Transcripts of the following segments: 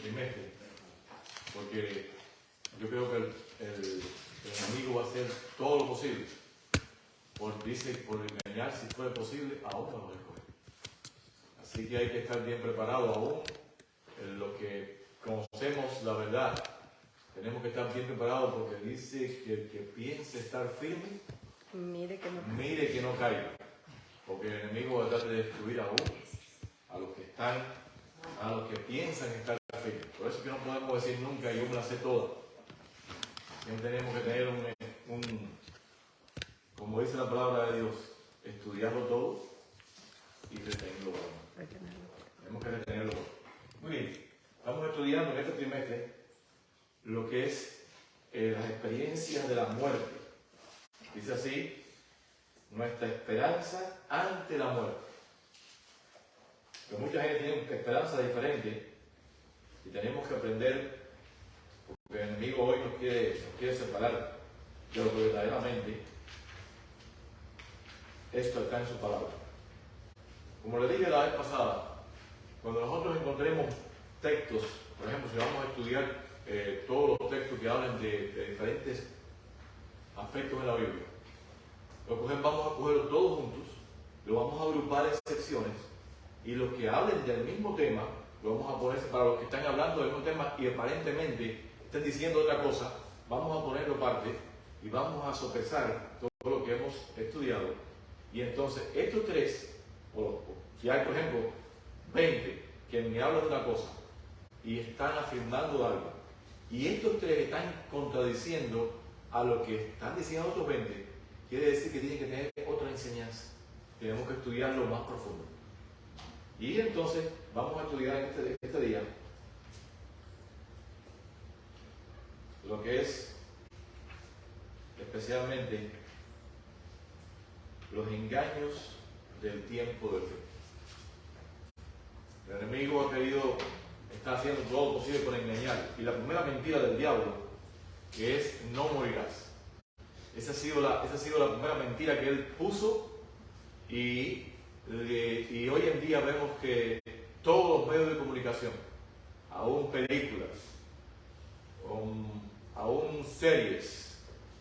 trimestre, porque yo creo que el enemigo va a hacer todo lo posible por engañar, si fuera posible, aún a los escogidos. Así que hay que estar bien preparado aún en lo que conocemos la verdad. Tenemos que estar bien preparados porque dice que el que piense estar firme, mire que no caiga. Porque el enemigo va a tratar de destruir aún a los que piensan estar firmes. Por eso que no podemos decir nunca yo me la sé toda. Tenemos que tener como dice la palabra de Dios, estudiarlo todo y retenerlo. Tenemos que retenerlo. Muy bien, estamos estudiando en este trimestre lo que es las experiencias de la muerte. Dice así, nuestra esperanza ante la muerte. Pero mucha gente tiene una esperanza diferente y tenemos que aprender, porque el enemigo hoy nos quiere separar de lo que verdaderamente esto está en su palabra. Como le dije la vez pasada, cuando nosotros encontremos textos, por ejemplo, si vamos a estudiar todos los textos que hablan de diferentes aspectos de la Biblia, vamos a cogerlos todos juntos, lo vamos a agrupar en secciones y los que hablen del mismo tema, lo vamos a poner para los que están hablando del mismo tema y aparentemente están diciendo otra cosa, vamos a ponerlo aparte y vamos a sopesar todo lo que hemos estudiado. Y entonces estos tres, si hay por ejemplo 20 que me hablan de una cosa y están afirmando algo, y estos tres están contradiciendo a lo que están diciendo otros 20, quiere decir que tienen que tener otra enseñanza. Tenemos que estudiarlo más profundo. Y entonces vamos a estudiar este día lo que es especialmente los engaños del tiempo del fin. El enemigo está haciendo todo lo posible por engañar. Y la primera mentira del diablo, que es no morirás. Esa ha sido la primera mentira que él puso y hoy en día vemos que todos los medios de comunicación, aún películas, aún series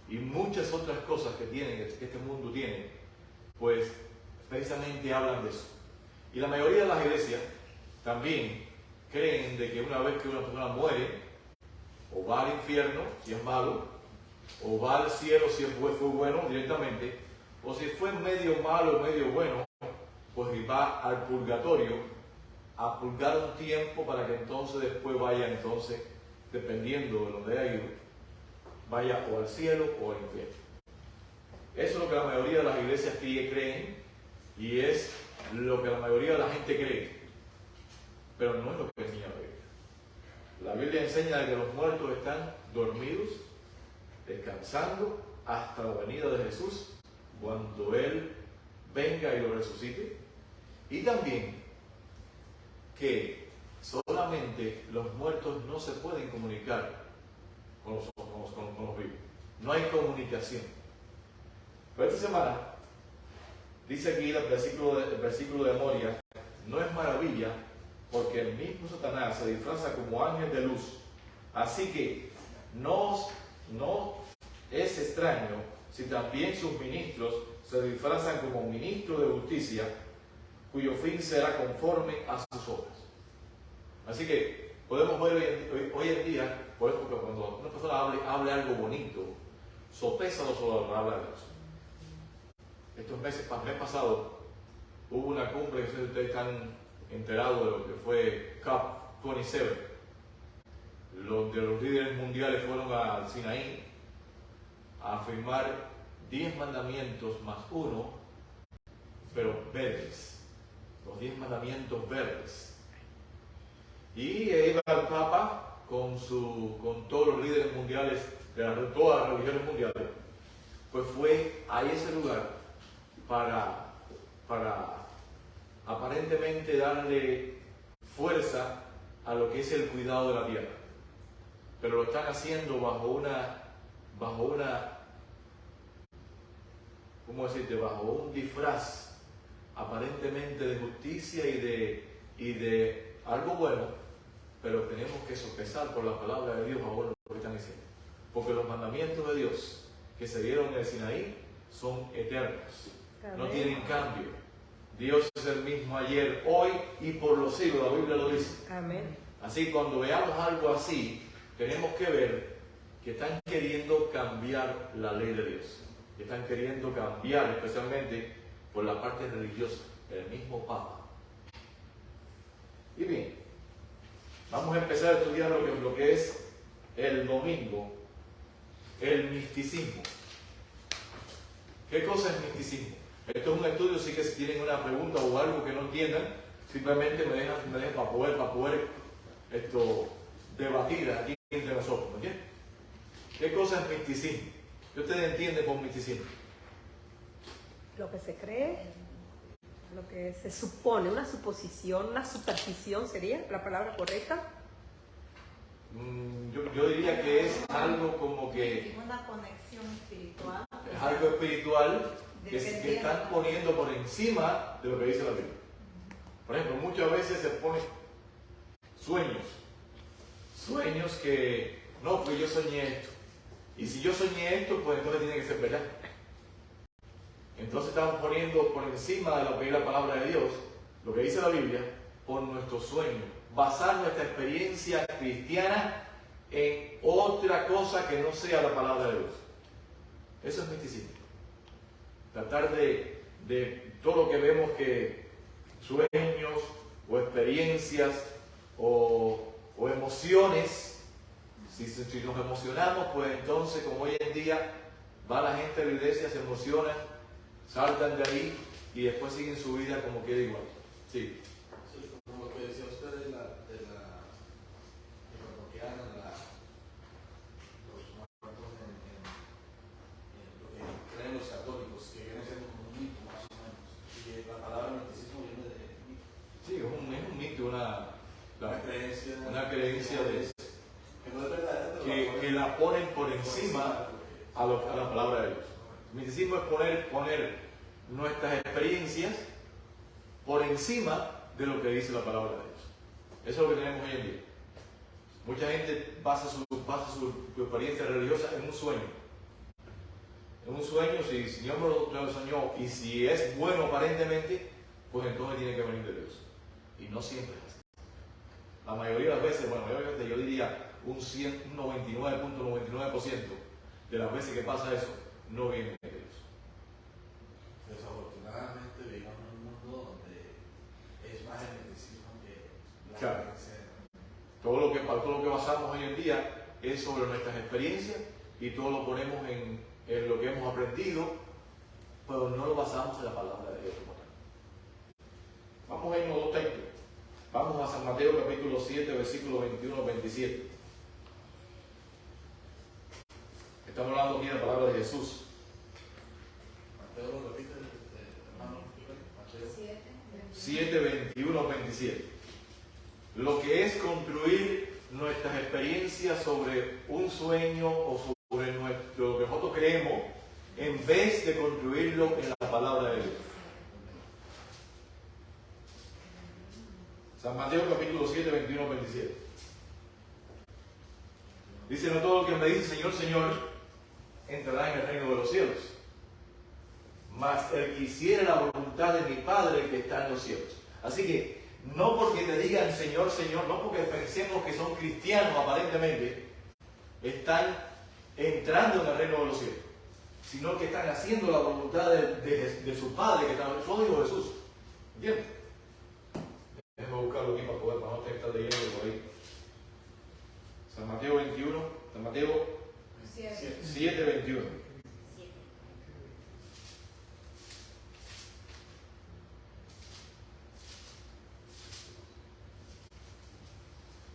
y muchas otras cosas que este mundo tiene, pues precisamente hablan de eso. Y la mayoría de las iglesias también creen de que una vez que una persona muere, o va al infierno si es malo, o va al cielo si fue bueno directamente, o si fue medio malo o medio bueno, pues va al purgatorio a purgar un tiempo para que entonces después vaya, dependiendo de donde haya ido, vaya o al cielo o al infierno. Eso es lo que la mayoría de las iglesias creen y es lo que la mayoría de la gente cree, pero no es lo que enseña la Biblia. La Biblia enseña que los muertos están dormidos, descansando hasta la venida de Jesús, cuando Él venga y lo resucite, y también que solamente los muertos no se pueden comunicar con los vivos. No hay comunicación. Pero esta semana dice aquí el versículo de Moria, no es maravilla porque el mismo Satanás se disfraza como ángel de luz. Así que no es extraño si también sus ministros se disfrazan como ministros de justicia, cuyo fin será conforme a sus obras. Así que podemos ver hoy en día, por eso que cuando una persona hable algo bonito, sopésalo sobre la habla de Dios. Estos meses, el mes pasado, hubo una cumbre, que ustedes están enterados de lo que fue COP27, donde los líderes mundiales fueron al Sinaí a firmar 10 mandamientos más uno, pero verdes, los 10 mandamientos verdes. Y iba el Papa con todos los líderes mundiales de todas las religiones mundiales, pues fue a ese lugar para aparentemente darle fuerza a lo que es el cuidado de la tierra. Pero lo están haciendo bajo un disfraz aparentemente de justicia y de algo bueno, pero tenemos que sopesar por la palabra de Dios ahora lo que están diciendo. Porque los mandamientos de Dios que se dieron en el Sinaí son eternos, no tienen cambio. Dios es el mismo ayer, hoy y por los siglos, la Biblia lo dice. Amén. Así, cuando veamos algo así, tenemos que ver que están queriendo cambiar la ley de Dios. Que están queriendo cambiar, especialmente por la parte religiosa, el mismo Papa. Y bien, vamos a empezar a estudiar lo que es el domingo, el misticismo. ¿Qué cosa es misticismo? Esto es un estudio, así que si tienen una pregunta o algo que no entiendan, simplemente me dejan para poder debatir aquí entre nosotros, ¿me entienden? ¿Qué cosa es misticismo? ¿Qué ustedes entienden por misticismo? Lo que se cree, lo que se supone, una suposición, una superstición sería la palabra correcta. Yo diría que es algo como que una conexión espiritual. es algo espiritual que están poniendo por encima de lo que dice la Biblia. Por ejemplo, muchas veces se ponen sueños que no, pues yo soñé esto. Y si yo soñé esto, pues entonces tiene que ser verdad. Entonces estamos poniendo por encima de lo que es la palabra de Dios, lo que dice la Biblia, por nuestros sueños. Basar nuestra experiencia cristiana en otra cosa que no sea la palabra de Dios. Eso es misticismo. Tratar de todo lo que vemos que sueños o experiencias o emociones, si nos emocionamos, pues entonces, como hoy en día va la gente a la iglesia, se emociona, saltan de ahí y después siguen su vida como quiera igual. Sí. Sí, como lo que decía usted de lo que hagan los muertos en lo que creen los católicos, que viene siendo como un mito más o menos. Y la palabra misticismo viene de mito. Sí, es un mito, una creencia de que no es verdadera, que la ponen por encima a la palabra de Dios. El misticismo es poner nuestras experiencias por encima de lo que dice la palabra de Dios. Eso es lo que tenemos hoy en día. Mucha gente basa su experiencia religiosa en un sueño. En un sueño, si el Señor lo soñó y si es bueno aparentemente, pues entonces tiene que venir de Dios. Y no siempre es así. La mayoría de las veces, yo diría un 99.99% de las veces que pasa eso, no viene de Dios. Desafortunadamente vivimos en un mundo donde es más el misticismo que la Claro. creencia. Todo lo que basamos hoy en día es sobre nuestras experiencias y todo lo ponemos en lo que hemos aprendido, pero no lo basamos en la palabra de Dios como tal. Vamos a irnos a dos textos. Vamos a San Mateo capítulo 7, versículos 21-27. Estamos hablando aquí de la palabra de Jesús. Mateo lo repite, hermano, Mateo 7, 21-27. Lo que es construir nuestras experiencias sobre un sueño o sobre lo que nosotros creemos, en vez de construirlo en la palabra de Dios. San Mateo capítulo 7, 21-27. Dice: no todo el que me dice Señor, Señor, entrará en el reino de los cielos, mas el que hiciera la voluntad de mi Padre que está en los cielos. Así que, no porque te digan Señor, Señor, no porque pensemos que son cristianos aparentemente, están entrando en el reino de los cielos, sino que están haciendo la voluntad de su Padre que está en los cielos. Eso dijo Jesús. ¿Entiendes? Déjame buscarlo aquí para no estar leyendo por ahí. San Mateo 21, San Mateo 7, 21.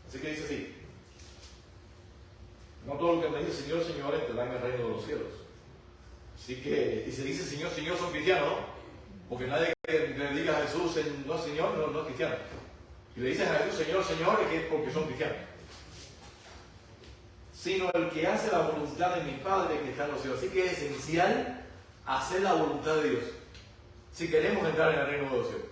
Así que dice así: no todo el que me dice Señor, Señor, entrará en el reino de los cielos. Así que, y se dice Señor, Señor, son cristianos, ¿no? Porque nadie que le diga a Jesús, no Señor, no es cristiano. Y le dicen a Jesús, Señor, Señor, es que es porque son cristianos. Sino el que hace la voluntad de mi Padre que está en los cielos. Así que es esencial hacer la voluntad de Dios si queremos entrar en el reino de los cielos.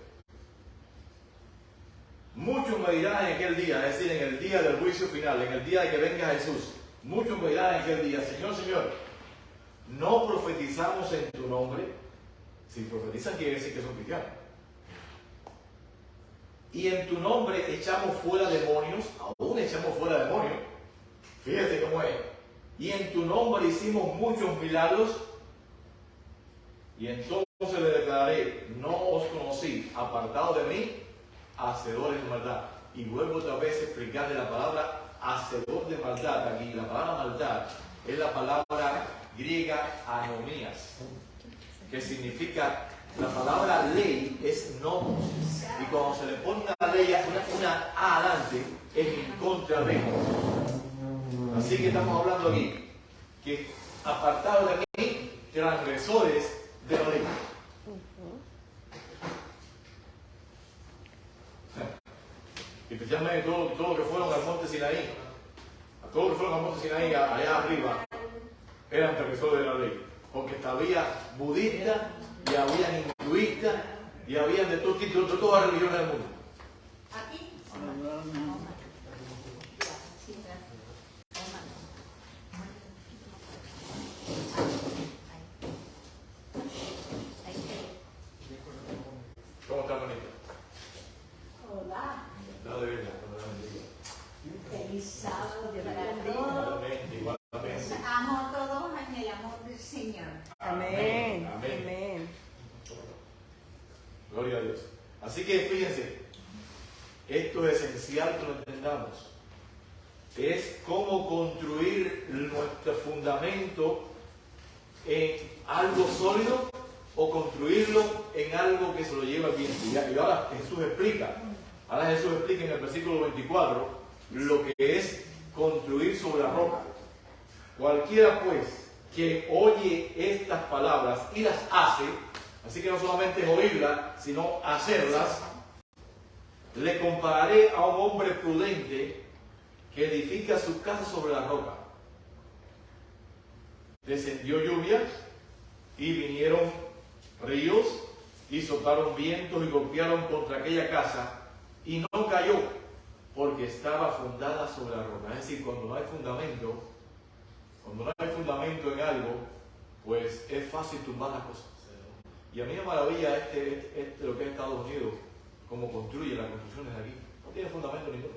Muchos me dirán en aquel día, es decir, en el día del juicio final, en el día de que venga Jesús, muchos me dirán en aquel día, Señor, Señor, no profetizamos en tu nombre. Si profetizan quiere decir que son cristianos. Y en tu nombre echamos fuera demonios, aún echamos fuera demonios. Fíjate cómo es. Y en tu nombre hicimos muchos milagros. Y entonces le declararé, no os conocí, apartado de mí, hacedores de maldad. Y vuelvo otra vez a explicarle la palabra hacedor de maldad. Aquí la palabra maldad es la palabra griega anomías, que significa, la palabra ley es nomos, y cuando se le pone una ley, una A adelante, es en contra de. Así que estamos hablando aquí, que apartados de mí, transgresores de la ley. Especialmente todo lo que fueron al monte Sinaí, a todos los que fueron al monte Sinaí, allá arriba, eran transgresores de la ley. Porque había budistas, y había hinduistas, y había de todo tipo, de todas las religiones del mundo. Aquí. ¿Cómo está, Bonita? Hola. La de verdad, cuando la bendiga. Feliz sábado para todos. Igualmente, igualmente. Amo a todos en el amor del Señor. Amén. Amén. Amén. Gloria a Dios. Así que fíjense, esto es esencial que lo entendamos. Es cómo construir nuestro fundamento en algo sólido o construirlo en algo que se lo lleva al viento. Y ahora Jesús explica en el versículo 24 lo que es construir sobre la roca. Cualquiera pues que oye estas palabras y las hace, así que no solamente es oírlas, sino hacerlas, le compararé a un hombre prudente que edifica su casa sobre la roca. Descendió lluvia y vinieron ríos y soplaron vientos y golpearon contra aquella casa y no cayó porque estaba fundada sobre la roca. Es decir, cuando no hay fundamento en algo, pues es fácil tumbar las cosas. Y a mí me maravilla lo que es Estados Unidos, cómo construye las construcciones de aquí. No tiene fundamento ninguno.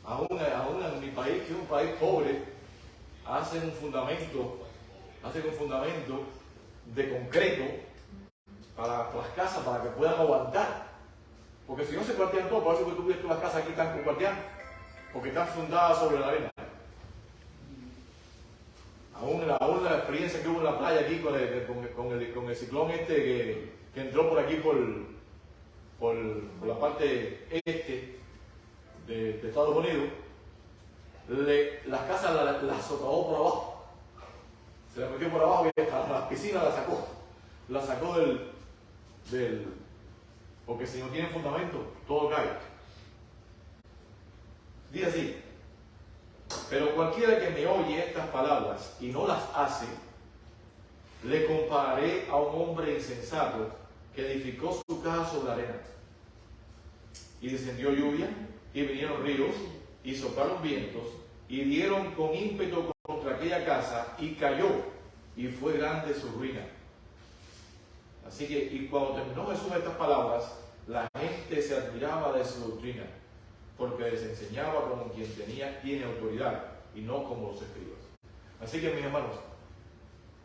Aún en mi país, que es un país pobre, hacen un fundamento de concreto para las casas, para que puedan aguantar. Porque si no se cuartean todo, por eso que tú ves que las casas aquí están cuarteando, porque están fundadas sobre la arena. Aún la experiencia que hubo en la playa aquí con el ciclón que entró por aquí por la parte este de Estados Unidos, las casas las socavó por abajo, se las metió por abajo y las piscinas la sacó del porque si no tiene fundamento todo cae. Dice así: pero cualquiera que me oye estas palabras y no las hace, le compararé a un hombre insensato que edificó su casa sobre la arena. Y descendió lluvia, y vinieron ríos, y soplaron vientos, y dieron con ímpetu contra aquella casa, y cayó, y fue grande su ruina. Así que, y cuando terminó Jesús estas palabras, la gente se admiraba de su doctrina, porque les enseñaba como quien tiene autoridad, y no como los escribas. Así que, mis hermanos,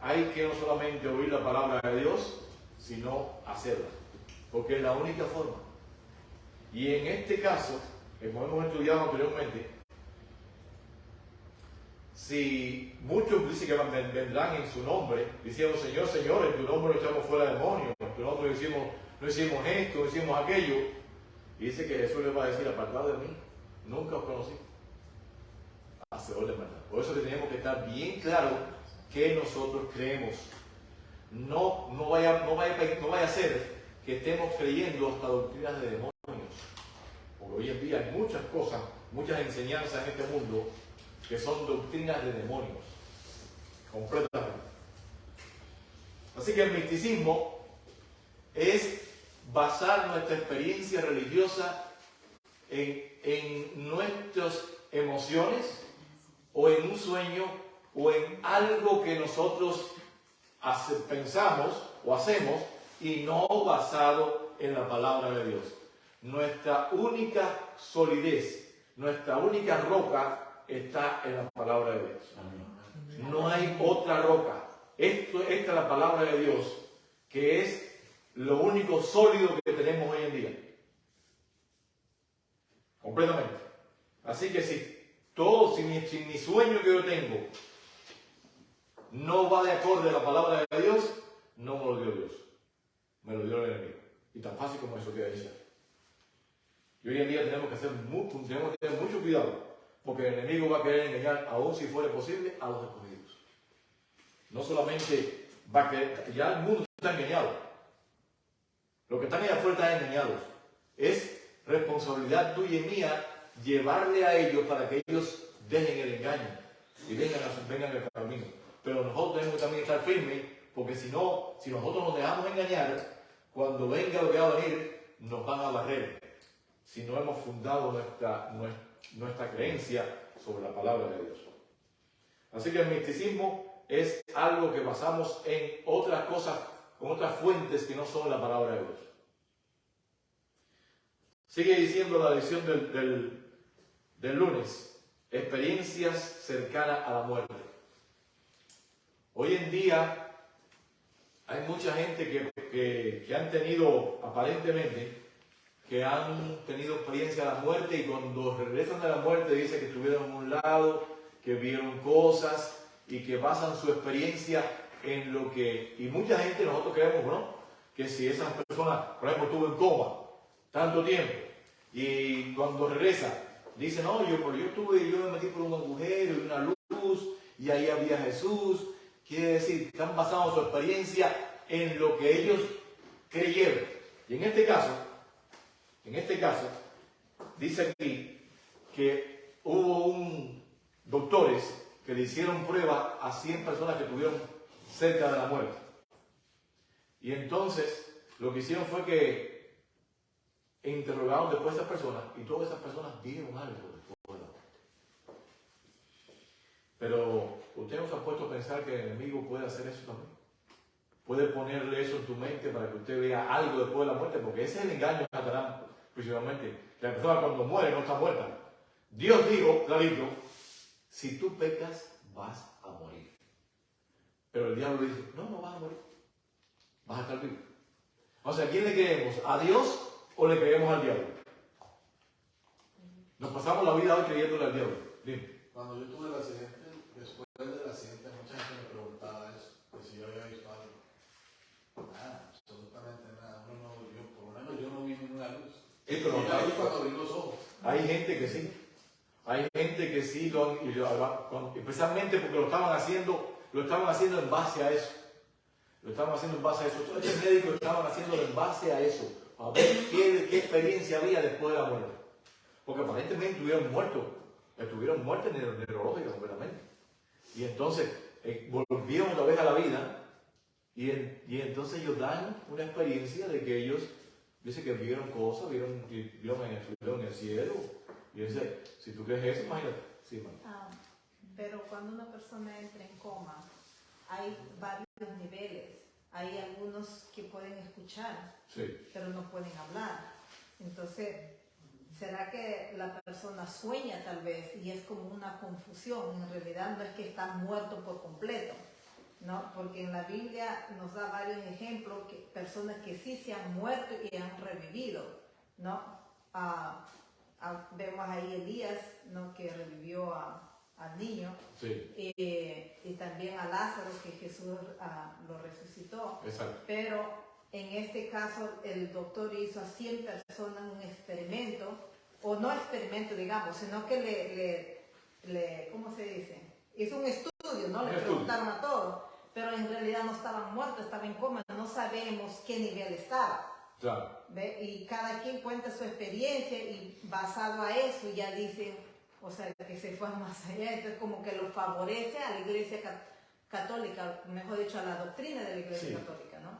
hay que no solamente oír la palabra de Dios, sino hacerla, porque es la única forma. Y en este caso, como hemos estudiado anteriormente, si muchos dicen que vendrán en su nombre, diciendo: Señor, Señor, en tu nombre no echamos fuera demonios, en tu nombre no hicimos esto, no hicimos aquello, y dice que Jesús les va a decir: apartado de mí, nunca os conocí. Hacedor de maldad. Por eso que tenemos que estar bien claro que nosotros creemos. No vaya a ser que estemos creyendo hasta doctrinas de demonios. Porque hoy en día hay muchas cosas, muchas enseñanzas en este mundo que son doctrinas de demonios. Completamente. Así que el misticismo es basar nuestra experiencia religiosa en nuestras emociones o en un sueño o en algo que nosotros pensamos o hacemos y no basado en la palabra de Dios. Nuestra única solidez, nuestra única roca está en la palabra de Dios. No hay otra roca. Esta es la palabra de Dios, que es lo único sólido que tenemos hoy en día. Completamente. Así que si mi sueño que yo tengo no va de acorde a la palabra de Dios, no me lo dio Dios. Me lo dio el enemigo. Y tan fácil como eso queda dicho. Y hoy en día tenemos que tener mucho cuidado, porque el enemigo va a querer engañar, aún si fuera posible, a los escogidos. No solamente va a querer, ya el mundo está engañado. Los que están allá afuera están engañados. Es responsabilidad tuya y mía llevarle a ellos para que ellos dejen el engaño y vengan al camino. Pero nosotros tenemos que también estar firmes, porque si nosotros nos dejamos engañar, cuando venga lo que va a venir, nos van a barrer. Si no hemos fundado nuestra creencia sobre la palabra de Dios. Así que el misticismo es algo que basamos en otras cosas, con otras fuentes que no son la palabra de Dios. Sigue diciendo la lección del lunes, experiencias cercanas a la muerte. Hoy en día hay mucha gente que han tenido, aparentemente, que han tenido experiencia de la muerte y cuando regresan de la muerte dicen que estuvieron en un lado, que vieron cosas y que basan su experiencia en lo que... Y mucha gente, nosotros creemos, ¿no? Que si esa persona, por ejemplo, estuvo en coma tanto tiempo y cuando regresa, dice, no, yo me metí por un agujero y una luz y ahí había Jesús. Quiere decir, están basando su experiencia en lo que ellos creyeron. Y en este caso, dice aquí que hubo doctores que le hicieron prueba a 100 personas que estuvieron cerca de la muerte. Y entonces, lo que hicieron fue que interrogaron después a esas personas y todas esas personas vieron algo después de la muerte. Pero, ¿usted nos ha puesto a pensar que el enemigo puede hacer eso también? Puede ponerle eso en tu mente para que usted vea algo después de la muerte, porque ese es el engaño de Satanás, principalmente. La persona cuando muere no está muerta. Dios dijo, clarito, si tú pecas, vas a morir. Pero el diablo dice, no vas a morir. Vas a estar vivo. O sea, ¿a quién le creemos? ¿A Dios o le creemos al diablo? Nos pasamos la vida hoy creyéndole al diablo. Dime. Cuando yo tuve el accidente, después del accidente, mucha gente me preguntaba eso, que si yo había visto algo. Nada, absolutamente nada. Por lo menos yo no vi ninguna luz. Pero ahí cuando abrí los ojos. Hay gente que sí. Hay gente que sí, especialmente porque lo estaban haciendo en base a eso. Lo estaban haciendo en base a eso. Todos estos médicos estaban haciéndolo en base a eso. A ver qué experiencia había después de la muerte. Porque aparentemente estuvieron muertos neurológicos completamente. Y entonces volvieron otra vez a la vida. Y entonces ellos dan una experiencia de que ellos dicen que vieron cosas, vieron en el cielo. Y dice, si tú crees eso, imagínate. Sí, Pero cuando una persona entra en coma, hay varios niveles. Hay algunos que pueden escuchar, sí, pero no pueden hablar. Entonces, ¿será que la persona sueña tal vez y es como una confusión? En realidad no es que está muerto por completo, ¿no? Porque en la Biblia nos da varios ejemplos de personas que sí se han muerto y han revivido, ¿no? Vemos ahí Elías, ¿no? Que revivió al niño, sí. Y también a Lázaro, que Jesús lo resucitó. Exacto. Pero en este caso el doctor hizo a 100 personas un experimento, o no experimento digamos, sino que ¿cómo se dice? Hizo un estudio, ¿no? Le preguntaron a todos, pero en realidad no estaban muertos, estaban en coma, no sabemos qué nivel estaba. Claro. ¿Ve? Y cada quien cuenta su experiencia y basado a eso ya dicen, o sea, que se fue más allá, entonces como que lo favorece a la Iglesia Católica, mejor dicho, a la doctrina de la Iglesia Católica, ¿no?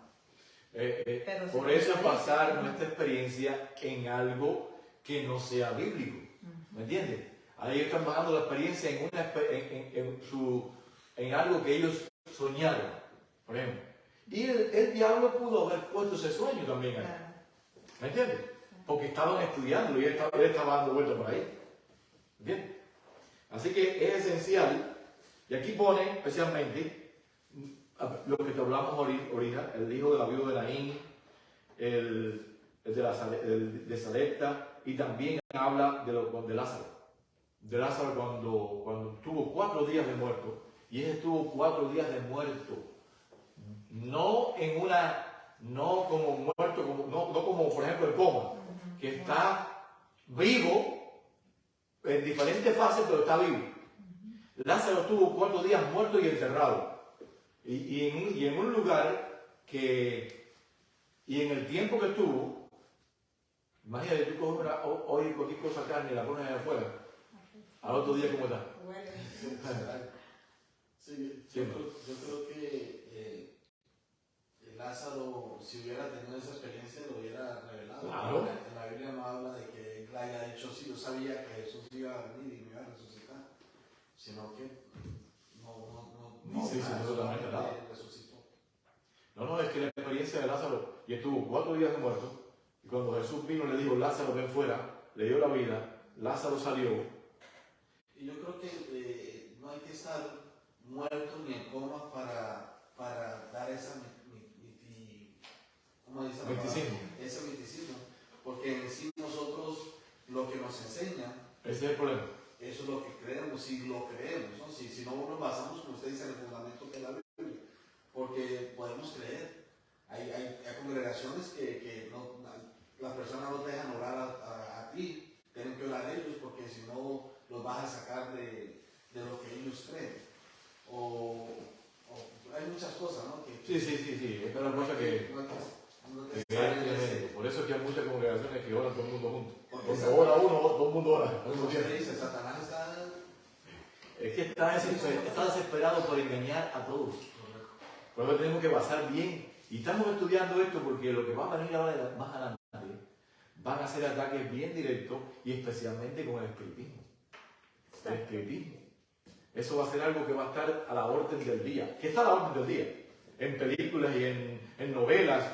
Pero Por si eso es no basar dice, nuestra experiencia en algo que no sea bíblico. ¿Me entiendes? Ahí están basando la experiencia en, en algo que ellos soñaron, por ejemplo. Y el diablo pudo haber puesto ese sueño también ahí. claro. ¿Me entiendes? Porque estaban estudiando y él estaba dando vueltas por ahí. ¿Entiendes? Así que es esencial, y aquí pone especialmente lo que te hablamos ahorita, el hijo de la viuda de Naín, el de Sarepta, y también habla de Lázaro. De Lázaro cuando estuvo 4 días de muerto, y él estuvo 4 días de muerto, no como muerto, no como por ejemplo el coma, que está vivo en diferentes fases, pero está vivo. Lázaro estuvo 4 días muerto y enterrado. Y en un lugar y en el tiempo que estuvo, imagínate, tú coges hoy cualquier cosa carne y la pones afuera, al otro día ¿cómo está? Sí, yo creo que Lázaro, si hubiera tenido esa experiencia, lo hubiera revelado. Claro. En la Biblia no habla de que él haya dicho, sí, yo sabía que Jesús iba a venir y me iba a resucitar, sino que totalmente nada. resucitó. No, es que la experiencia de Lázaro, y estuvo 4 días de muerto, y cuando Jesús vino le dijo, Lázaro, ven fuera, le dio la vida, Lázaro salió. Y yo creo que no hay que estar muerto ni en coma para dar esa ¿cómo dice la Misticismo. palabra? Ese misticismo, porque en sí nosotros lo que nos enseña, Ese es el problema. eso es lo que creemos, si lo creemos, ¿no? Si no nos basamos, como usted dice, en el fundamento que es la Biblia, porque podemos creer. Hay congregaciones que las personas no te dejan orar a ti, tienen que orar a ellos, porque si no los vas a sacar de lo que ellos creen. O hay muchas cosas, ¿no? Sí, es una cosa que por eso es que hay muchas congregaciones que oran todo el mundo junto. Porque ora uno, todo el mundo ora. Usted dice, Satanás está... Es que está desesperado por engañar a todos. Por eso tenemos que basar bien. Y estamos estudiando esto porque lo que va a venir ahora más adelante van a ser ataques bien directos y especialmente con el espiritismo. El espiritismo. Eso va a ser algo que va a estar a la orden del día. ¿Qué está a la orden del día? En películas y en novelas.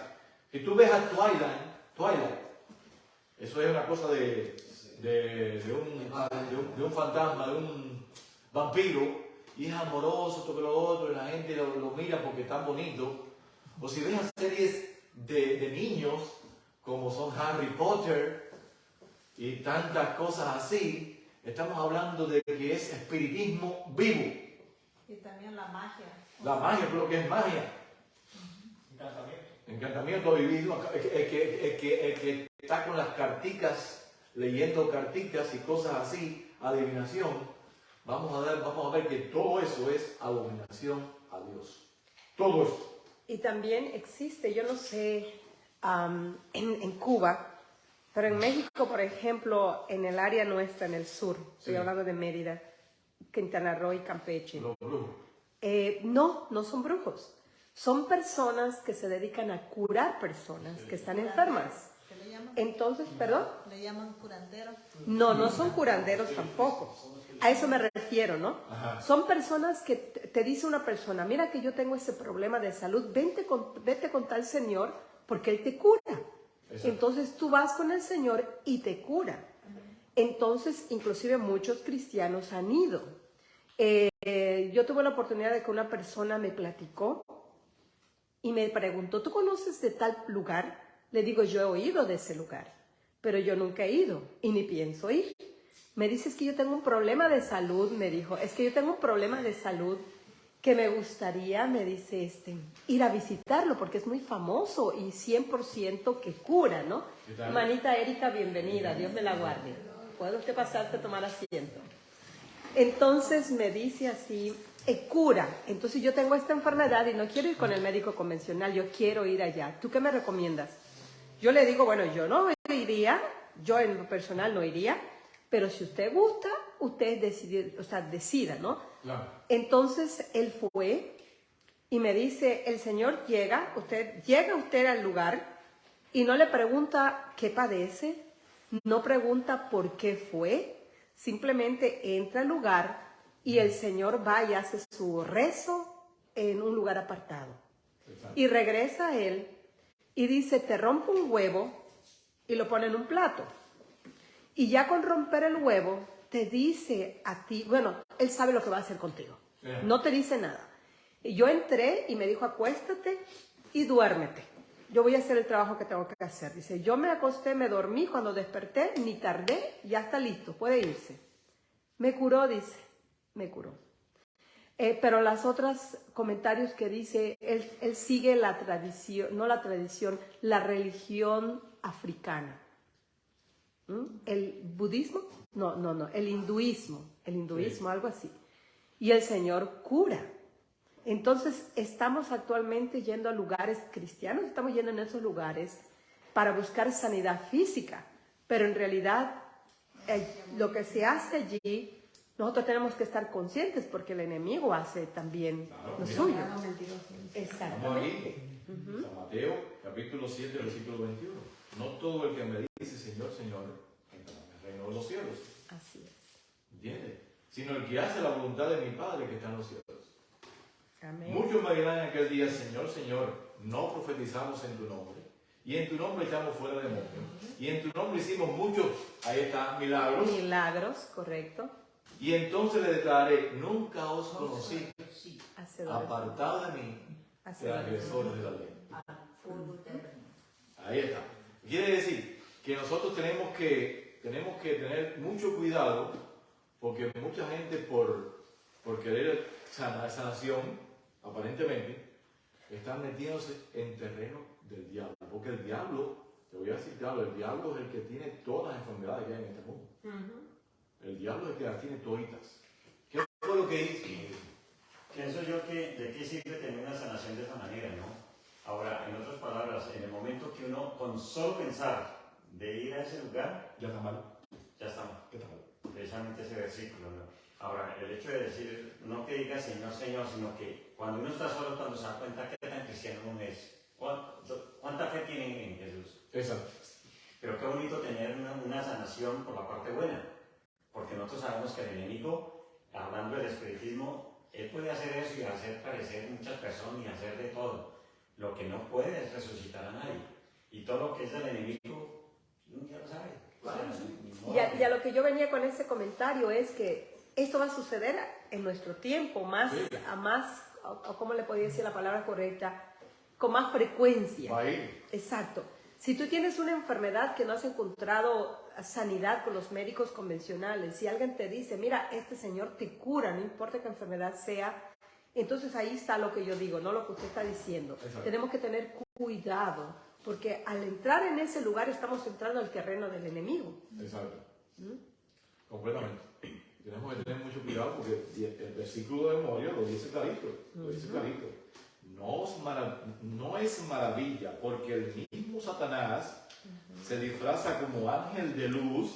Si tú ves a Twilight, eso es una cosa de un fantasma, de un vampiro, y es amoroso, esto que lo otro, y la gente lo mira porque es tan bonito. O si ves series de niños, como son Harry Potter y tantas cosas así, estamos hablando de que es espiritismo vivo. Y también la magia. La magia, pero lo que es magia. Encantamiento vivido. El que está con las carticas, leyendo carticas y cosas así, adivinación, vamos a ver que todo eso es abominación a Dios. Todo eso. Y también existe, yo no sé, en Cuba, pero en México, por ejemplo, en el área nuestra, en el sur, estoy hablando de Mérida, Quintana Roo y Campeche. Los brujos. No son brujos. Son personas que se dedican a curar personas que están enfermas. ¿Qué le llaman? Entonces, ¿perdón? Le llaman curanderos. No son curanderos tampoco. A eso me refiero, ¿no? Ajá. Son personas que te dice una persona, mira que yo tengo ese problema de salud, vete con tal señor porque él te cura. Exacto. Entonces tú vas con el Señor y te cura. Entonces, inclusive muchos cristianos han ido. Yo tuve la oportunidad de que una persona me platicó y me preguntó, ¿tú conoces de tal lugar? Le digo, yo he oído de ese lugar, pero yo nunca he ido y ni pienso ir. Me dice, es que yo tengo un problema de salud, me dijo, es que yo tengo un problema de salud que me gustaría, me dice, ir a visitarlo porque es muy famoso y 100% que cura, ¿no? Manita Erika, bienvenida, Dios me la guarde. ¿Puede usted pasarte a tomar asiento? Entonces me dice así, cura. Entonces yo tengo esta enfermedad y no quiero ir con el médico convencional, yo quiero ir allá. ¿Tú qué me recomiendas? Yo le digo, bueno, yo no iría, yo en lo personal no iría, pero si usted gusta, usted decida, ¿no? Claro. Entonces él fue y me dice, el Señor llega usted al lugar y no le pregunta qué padece, no pregunta por qué fue, simplemente entra al lugar y el Señor va y hace su rezo en un lugar apartado. Exacto. Y regresa a él y dice, te rompo un huevo y lo pone en un plato. Y ya con romper el huevo, te dice a ti, bueno, él sabe lo que va a hacer contigo. No te dice nada. Y yo entré y me dijo, acuéstate y duérmete. Yo voy a hacer el trabajo que tengo que hacer. Dice, yo me acosté, me dormí, cuando desperté, ni tardé, ya está listo, puede irse. Me curó, dice, me curó. Pero las otras comentarios que dice, él sigue la tradición, no la tradición, la religión africana. ¿El budismo? No, el hinduismo, Sí. algo así. Y el Señor cura. Entonces, estamos actualmente yendo a lugares cristianos, estamos yendo en esos lugares para buscar sanidad física, pero en realidad lo que se hace allí, nosotros tenemos que estar conscientes porque el enemigo hace también lo suyo. Estamos Exactamente. aquí, San Mateo, capítulo 7, versículo 21. No todo el que me dice Señor, Señor, entrará en el reino de los cielos. Así es. ¿Entiendes? Sino el que hace la voluntad de mi Padre que está en los cielos. Amén. Muchos me dirán en aquel día, Señor, Señor, no profetizamos en tu nombre, y en tu nombre echamos fuera demonios, y en tu nombre hicimos muchos, ahí están, milagros, Milagros, correcto. y entonces le declaré, nunca os conocí, Hacedores. apartado de mí, transgresores de la ley. Ahí está. Quiere decir que nosotros tenemos que tener mucho cuidado, porque mucha gente por querer sanar esa nación, aparentemente, están metiéndose en terreno del diablo. Porque el diablo, te voy a decir claro, el diablo es el que tiene todas las enfermedades que hay en este mundo. El diablo es el que las tiene toditas. ¿Qué fue lo que hizo? Pienso yo que de qué sirve tener una sanación de esa manera, ¿no? Ahora, en otras palabras, en el momento que uno, con solo pensar de ir a ese lugar, Ya está mal. ya está mal. Ya está mal. Precisamente ese versículo, ¿no? Ahora, el hecho de decir, no que diga Señor, Señor, sino que cuando uno está solo, cuando se da cuenta que tan cristiano uno es, ¿cuánta fe tienen en Jesús? Exacto. Pero qué bonito tener una sanación por la parte buena, porque nosotros sabemos que el enemigo, hablando del espiritismo, él puede hacer eso y hacer parecer muchas personas y hacer de todo. Lo que no puede es resucitar a nadie. Y todo lo que es del enemigo, uno ya lo sabe. Claro, Y a lo que yo venía con ese comentario es que esto va a suceder en nuestro tiempo, ¿cómo le podría decir la palabra correcta? Con más frecuencia. Va a ir. Exacto. Si tú tienes una enfermedad que no has encontrado sanidad con los médicos convencionales, si alguien te dice, mira, este Señor te cura, no importa qué enfermedad sea, entonces ahí está lo que yo digo, no lo que usted está diciendo. Exacto. Tenemos que tener cuidado, porque al entrar en ese lugar estamos entrando al terreno del enemigo. Exacto. Completamente. Tenemos que tener mucho cuidado porque el versículo de memoria lo dice clarito. Lo dice clarito. No es maravilla porque el mismo Satanás se disfraza como ángel de luz,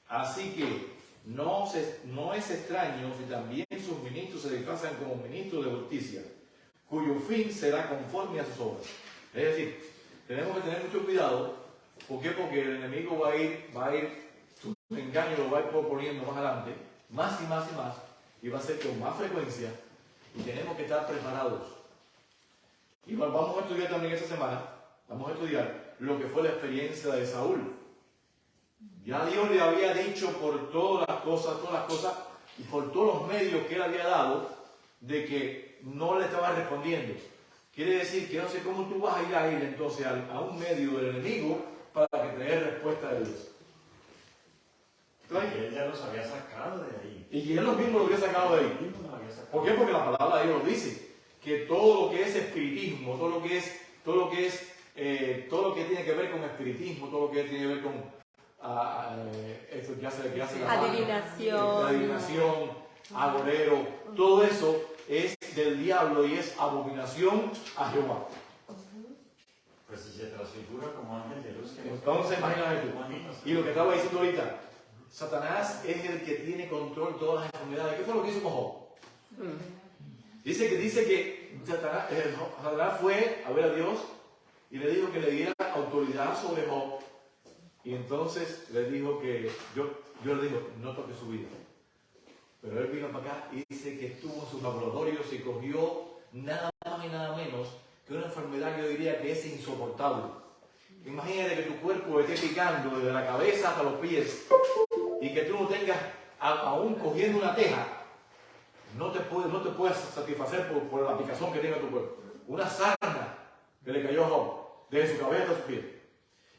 así que no es extraño si también sus ministros se disfrazan como ministros de justicia, cuyo fin será conforme a sus obras. Es decir, tenemos que tener mucho cuidado. ¿Por qué? Porque el enemigo va a ir, su engaño lo va a ir proponiendo más adelante, más y más y más, y va a ser con más frecuencia, y tenemos que estar preparados. Y vamos a estudiar también esta semana, vamos a estudiar lo que fue la experiencia de Saúl. Ya Dios le había dicho por todas las cosas, y por todos los medios que él había dado, de que no le estaba respondiendo. Quiere decir que no sé cómo tú vas a ir entonces a un medio del enemigo para que te dé respuesta de Dios. Y él ya los había sacado de ahí. Y él mismo lo había sacado de ahí. Él mismo los había sacado. ¿Por qué? Porque la palabra de Dios dice que todo lo que es espiritismo, todo lo que tiene que ver con espiritismo, todo lo que tiene que ver con esto que hace la adivinación, agorero, todo eso es del diablo y es abominación a Jehová. Pues si se transfigura como ángel de luz. Entonces imagínate tú. Y lo que estaba diciendo ahorita, Satanás es el que tiene control de todas las enfermedades. ¿Qué fue lo que hizo con Job? Dice que Satanás fue a ver a Dios y le dijo que le diera autoridad sobre Job. Y entonces le dijo que, Dios le dijo, no toque su vida. Pero él vino para acá y dice que estuvo en sus laboratorios y cogió nada más y nada menos que una enfermedad que yo diría que es insoportable. Imagínate que tu cuerpo esté picando desde la cabeza hasta los pies y que tú no tengas, aún cogiendo una teja, no te puedes satisfacer por la picazón que tiene tu cuerpo. Una sarna que le cayó a Job, desde su cabeza hasta sus pies.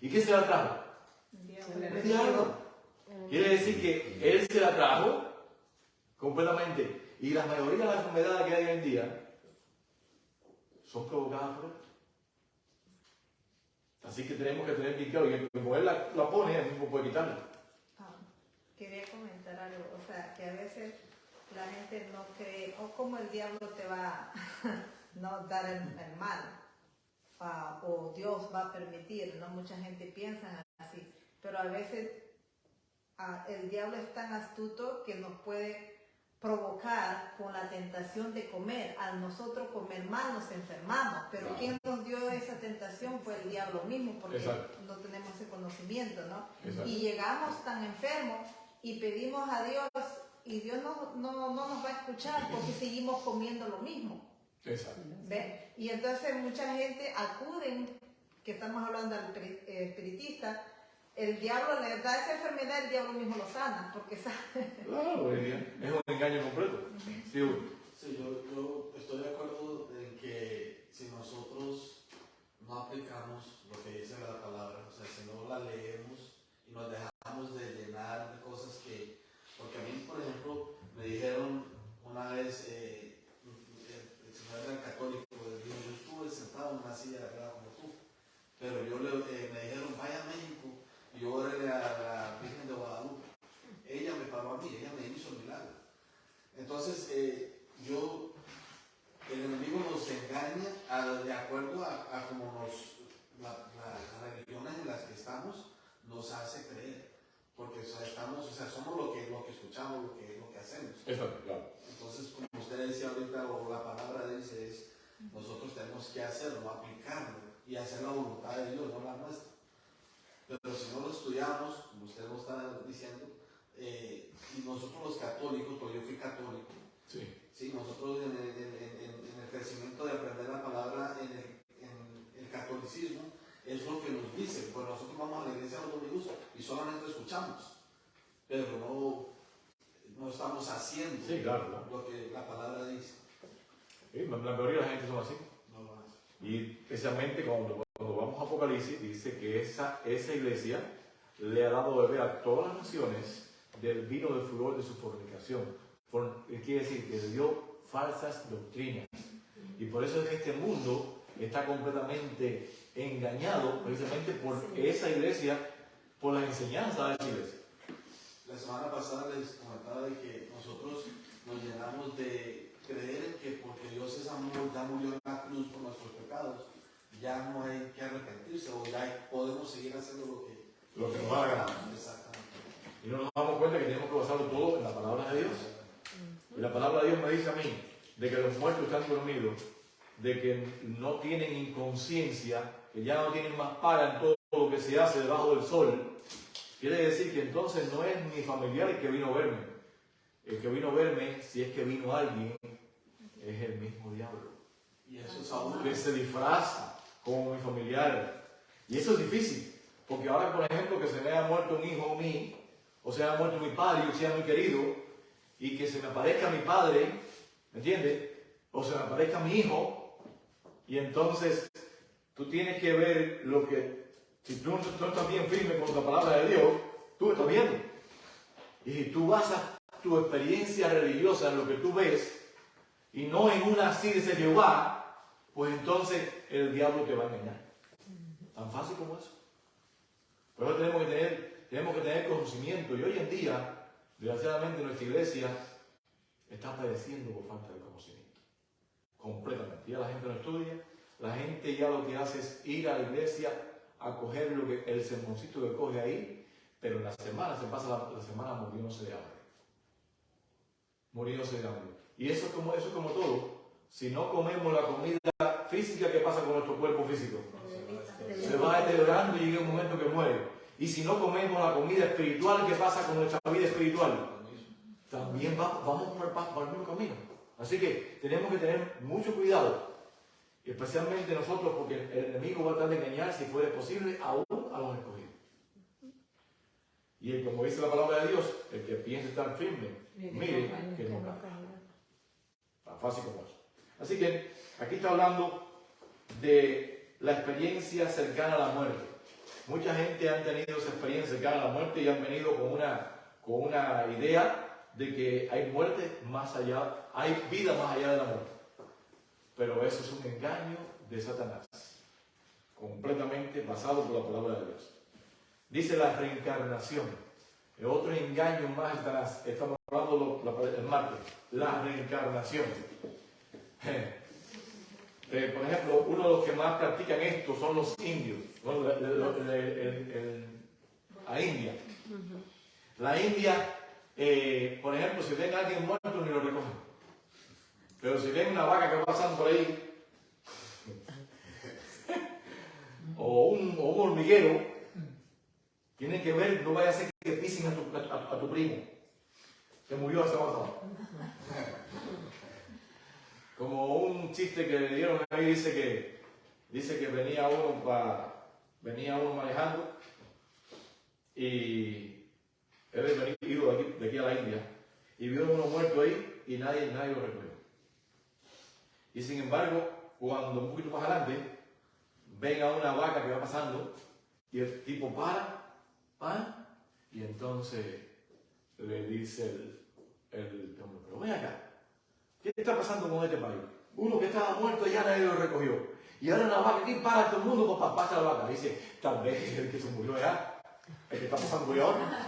¿Y quién se la trajo? El diablo. Quiere decir que él se la trajo completamente. Y la mayoría de las enfermedades que hay hoy en día son provocadas por él. Así que tenemos que tener bien claro que como él la pone, él mismo puede quitarla. Quería comentar algo, o sea, que a veces la gente no cree, o como el diablo te va a no dar el mal, o Dios va a permitir, ¿no? Mucha gente piensa así, pero a veces el diablo es tan astuto que nos puede provocar con la tentación de comer. Al nosotros comer mal nos enfermamos, pero claro, quien nos dio esa tentación fue el diablo mismo, porque exacto, no tenemos ese conocimiento, ¿no? Exacto. Y llegamos tan enfermos y pedimos a Dios y Dios no nos va a escuchar porque seguimos comiendo lo mismo. Exacto. ¿Ve? Y entonces mucha gente acuden, que estamos hablando del espiritista, el diablo le da esa enfermedad, el diablo mismo lo sana, porque sabe. Claro, es un engaño completo. Sí, yo estoy de acuerdo en que si nosotros no aplicamos lo que dice la palabra, o sea, si no la leemos y nos dejamos de llenar de cosas que, porque a mí, por ejemplo, me dijeron una vez, el señor era católico, yo estuve sentado en una silla de verdad como tú, pero me dijeron, vaya a México y órale a la Virgen de Guadalupe. Ella me paró a mí, ella me hizo el milagro. Entonces, el enemigo nos engaña de acuerdo a como las religiones en las que estamos nos hace creer, porque o sea, somos lo que escuchamos, lo que hacemos. Exacto, claro. Entonces, como usted decía ahorita, o la palabra dice, nosotros tenemos que hacerlo, aplicarlo y hacer la voluntad de Dios, no la nuestra. Pero si no lo estudiamos, como usted lo está diciendo, y nosotros los católicos, porque yo fui católico, sí, nosotros en el crecimiento de aprender la palabra en el catolicismo, es lo que nos dice, pues nosotros vamos a la iglesia los domingos y solamente escuchamos, pero no estamos haciendo lo que la palabra dice. Sí, la mayoría de la gente son así. No lo hace. Y especialmente cuando vamos a Apocalipsis, dice que esa iglesia le ha dado de beber a todas las naciones del vino del furor de su fornicación. Quiere decir que dio falsas doctrinas. Y por eso es que este mundo está completamente engañado precisamente por esa iglesia, por las enseñanzas de esa iglesia. La semana pasada les comentaba de que nosotros nos llenamos de creer que porque Dios es amor, ya murió en la cruz por nuestros pecados, ya no hay que arrepentirse o ya podemos seguir haciendo lo que nos haga. Exactamente. Y no nos damos cuenta que tenemos que basarlo todo en la palabra de Dios. Y la palabra de Dios me dice a mí de que los muertos están dormidos, de que no tienen inconsciencia, que ya no tienen más paga en todo lo que se hace debajo del sol. Quiere decir que entonces no es mi familiar el que vino a verme. El que vino a verme, si es que vino alguien, es el mismo diablo. Y eso es aún que se disfraza como mi familiar. Y eso es difícil, porque ahora, por ejemplo, que se me haya muerto un hijo mío, o se haya muerto mi padre, yo sea muy querido, y que se me aparezca mi padre, ¿me entiendes? O se me aparezca mi hijo, y entonces tú tienes que ver lo que, si tú no estás bien firme con la palabra de Dios, tú estás viendo. Y si tú basas tu experiencia religiosa en lo que tú ves, y no en una así de Jehová, pues entonces el diablo te va a engañar. Tan fácil como eso. Por eso tenemos que tener conocimiento. Y hoy en día, desgraciadamente, nuestra iglesia está padeciendo por falta de conocimiento. Completamente. Ya la gente no estudia. La gente ya lo que hace es ir a la iglesia a coger el sermoncito que coge ahí, pero en la semana se pasa la semana muriéndose de hambre. Muriéndose de hambre. Y eso es como todo. si no comemos la comida física, ¿qué pasa con nuestro cuerpo físico? Se va deteriorando y llega un momento que muere. Y si no comemos la comida espiritual, ¿qué pasa con nuestra vida espiritual? También vamos por el mismo camino. Así que tenemos que tener mucho cuidado, especialmente nosotros, porque el enemigo va a tratar de engañar, si fuera posible, aún a los escogidos. Y como dice la palabra de Dios, el que piense estar firme, mire que no caiga. Tan fácil como eso. Así que aquí está hablando de la experiencia cercana a la muerte. Mucha gente ha tenido esa experiencia cercana a la muerte y han venido con una idea de que hay muerte más allá, hay vida más allá de la muerte. Pero eso es un engaño de Satanás, completamente basado por la palabra de Dios. Dice la reencarnación, es otro engaño más de Satanás. Estamos hablando el martes, la reencarnación. Por ejemplo, uno de los que más practican esto son los indios, a India. La India, por ejemplo, si ven a alguien muerto ni lo recogen. Pero si ven una vaca que va pasando por ahí, o un hormiguero, tienen que ver, no vaya a ser que pisen a tu primo, que murió hace rato. Como un chiste que le dieron ahí, dice que venía uno manejando y él ido de aquí a la India y vio uno muerto ahí y nadie lo recogió. Y sin embargo, cuando un poquito más adelante ven a una vaca que va pasando y el tipo para y entonces le dice el hombre, pero ven acá, ¿qué está pasando con este país? Uno que estaba muerto ya nadie lo recogió. Y ahora una vaca aquí para todo el mundo para pasar la vaca. Dice, tal vez el que se murió ya, el que está pasando por ahora.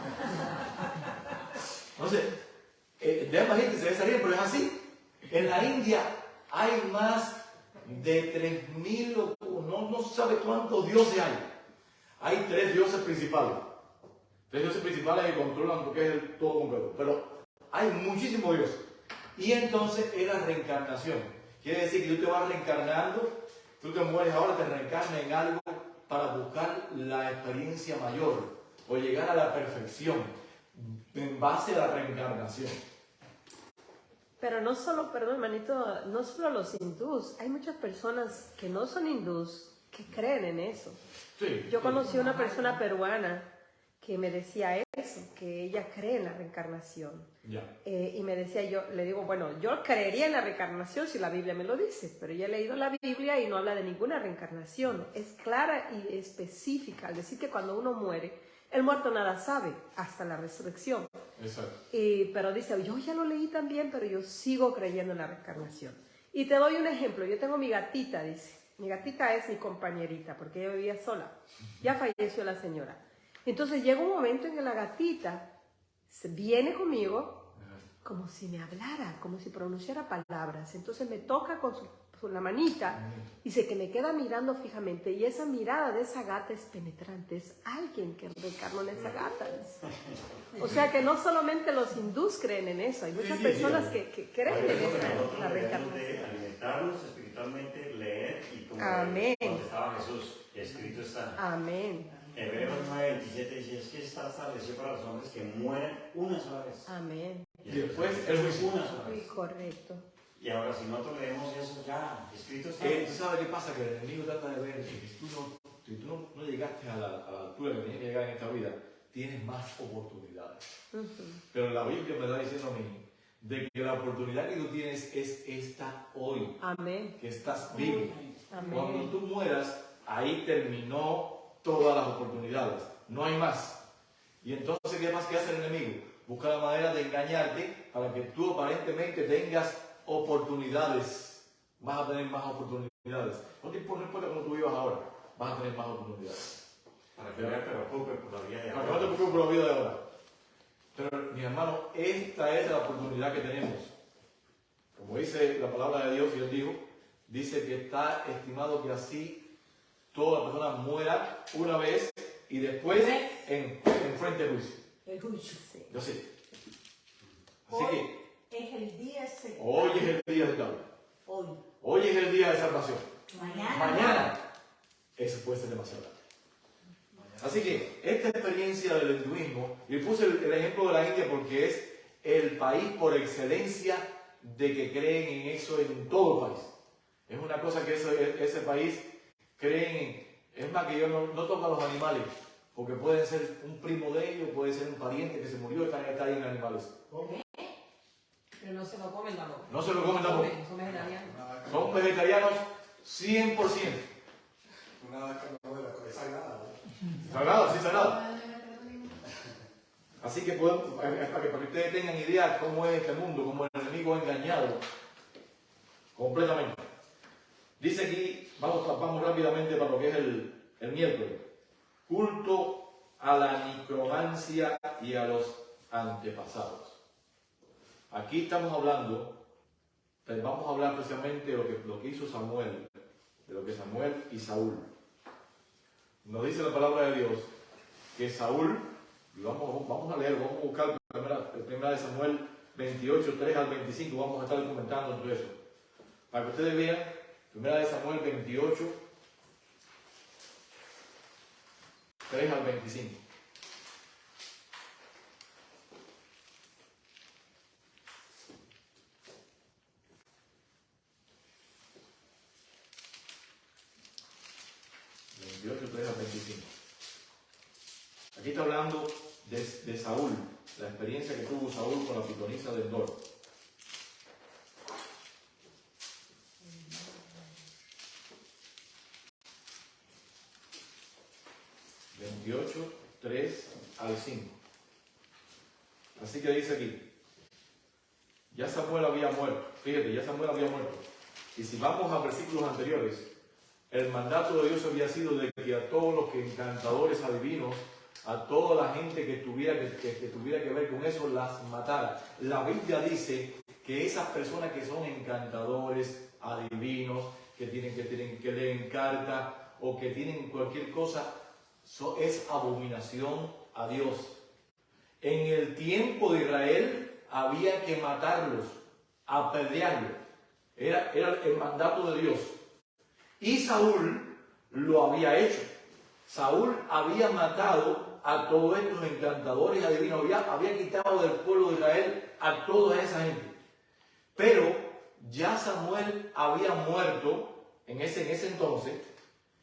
Entonces, de más gente se debe salir, pero es así. En la India hay más de 3.000, no sabe cuántos dioses hay. Hay 3 dioses principales. 3 dioses principales que controlan porque es el todo completo. Pero hay muchísimos dioses. Y entonces es la reencarnación. Quiere decir que tú te vas reencarnando, tú te mueres ahora, te reencarnas en algo para buscar la experiencia mayor o llegar a la perfección en base a la reencarnación. Pero no solo, perdón hermanito, no solo los hindús, hay muchas personas que no son hindús que creen en eso. Sí, Yo conocí a una persona peruana que me decía eso, que ella cree en la reencarnación. Ya. Y me decía, yo le digo, bueno, yo creería en la reencarnación si la Biblia me lo dice, pero yo he leído la Biblia y no habla de ninguna reencarnación. Es clara y específica al decir que cuando uno muere, el muerto nada sabe hasta la resurrección. Exacto. Pero dice, yo ya lo leí también, pero yo sigo creyendo en la reencarnación. Y te doy un ejemplo, yo tengo mi gatita, dice, mi gatita es mi compañerita, porque ella vivía sola, ya falleció la señora. Entonces llega un momento en que la gatita viene conmigo como si me hablara, como si pronunciara palabras. Entonces me toca con la manita, dice que me queda mirando fijamente y esa mirada de esa gata es penetrante, es alguien que reencarnó en esa gata. O sea que no solamente los hindús creen en eso, hay muchas personas que creen en esa, la reencarnación. Alimentarnos espiritualmente, leer y como Amén. donde estaba Jesús, escrito está. Amén. Hebreos 9:27 dice, es que está establecido para los hombres que mueren una sola vez. Amén. Y después el juicio. Una sola vez. Correcto. Y ahora si nosotros leemos eso ya, escrito está. ¿Tú sabes qué pasa? Que el enemigo trata de ver que si tú no llegaste a la altura que tenías que llegar en esta vida, tienes más oportunidades. Pero la Biblia me está diciendo a mí de que la oportunidad que tú tienes es esta hoy. Amén. Que estás vivo. Amén. Cuando tú mueras, ahí terminó todas las oportunidades. No hay más. Y entonces, ¿qué más que hace el enemigo? Busca la manera de engañarte para que tú aparentemente tengas oportunidades. Vas a tener más oportunidades. No importa cómo tú vivas ahora, vas a tener más oportunidades. Para que no te preocupes por la vida de Para que no te ahora. preocupes por la vida de ahora. Pero, mi hermano, esta es la oportunidad que tenemos. Como dice la palabra de Dios, y Dios dijo, dice que está estimado que así toda persona muera una vez y después enfrente el juicio. El juicio. Yo sé. Así Hoy que es el día aceptable. hoy es el día aceptable. Hoy. Hoy es el día de salvación. Mañana. Eso puede ser demasiado tarde. Así que esta experiencia del hinduismo, y puse el ejemplo de la India porque es el país por excelencia de que creen en eso en todo el país. Es una cosa que ese país creen en. Es más, que yo no toco a los animales, porque pueden ser un primo de ellos, puede ser un pariente que se murió, está ahí en animales. Pero no se lo comen tampoco. No se lo comen tampoco. Son vegetarianos. Son vegetarianos 100%. Una vaca no es sagrada, ¿no? Sagrado, sí, sagrado. Así que para que ustedes tengan idea cómo es este mundo, cómo el enemigo ha engañado completamente. Dice aquí, vamos rápidamente para lo que es el miércoles. Culto a la necromancia y a los antepasados. Aquí estamos hablando, vamos a hablar precisamente de lo que hizo Samuel, de lo que Samuel y Saúl. Nos dice la palabra de Dios que Saúl, y vamos a leer, vamos a buscar primera de Samuel 28, 3 al 25, vamos a estar comentando todo eso. Para que ustedes vean, primera de Samuel 28, 3 al 25. Aquí está hablando de Saúl, la experiencia que tuvo Saúl con la pitonisa de Endor. 28, 3 al 5. Así que dice aquí, ya Samuel había muerto. Fíjate, ya Samuel había muerto. Y si vamos a versículos anteriores, el mandato de Dios había sido de que a todos los que encantadores adivinos, a toda la gente que tuviera que ver con eso, las matara. La Biblia dice que esas personas que son encantadores, adivinos, que leen cartas o que tienen cualquier cosa, es abominación a Dios. En el tiempo de Israel había que matarlos, apedrearlos. Era el mandato de Dios. Y Saúl lo había hecho. Saúl había matado a todos estos encantadores y adivinos, había quitado del pueblo de Israel a toda esa gente. Pero ya Samuel había muerto en ese entonces,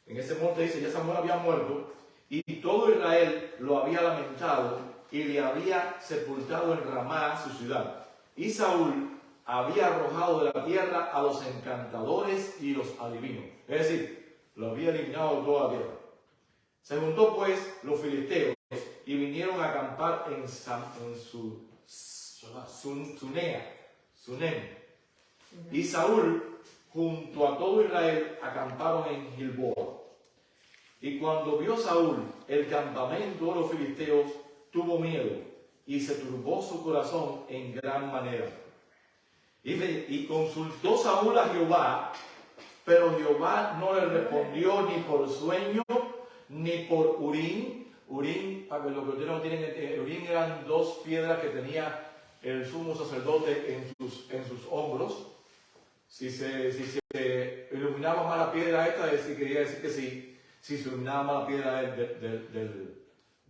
en ese monte dice, ya Samuel había muerto, y todo Israel lo había lamentado y le había sepultado en Ramá, su ciudad. Y Saúl había arrojado de la tierra a los encantadores y los adivinos. Es decir, lo había eliminado de toda la tierra. Se juntó pues los filisteos y vinieron a acampar en Sunem. Y Saúl, junto a todo Israel, acamparon en Gilboa. Y cuando vio Saúl el campamento de los filisteos, tuvo miedo y se turbó su corazón en gran manera. Y consultó Saúl a Jehová, pero Jehová no le respondió ni por sueño, ni por Urim. Urim, para que lo que ustedes no tienen, Urim eran dos piedras que tenía el sumo sacerdote en sus hombros. Si se iluminaba más la piedra esta, quería decir que sí. Si se iluminaba más la piedra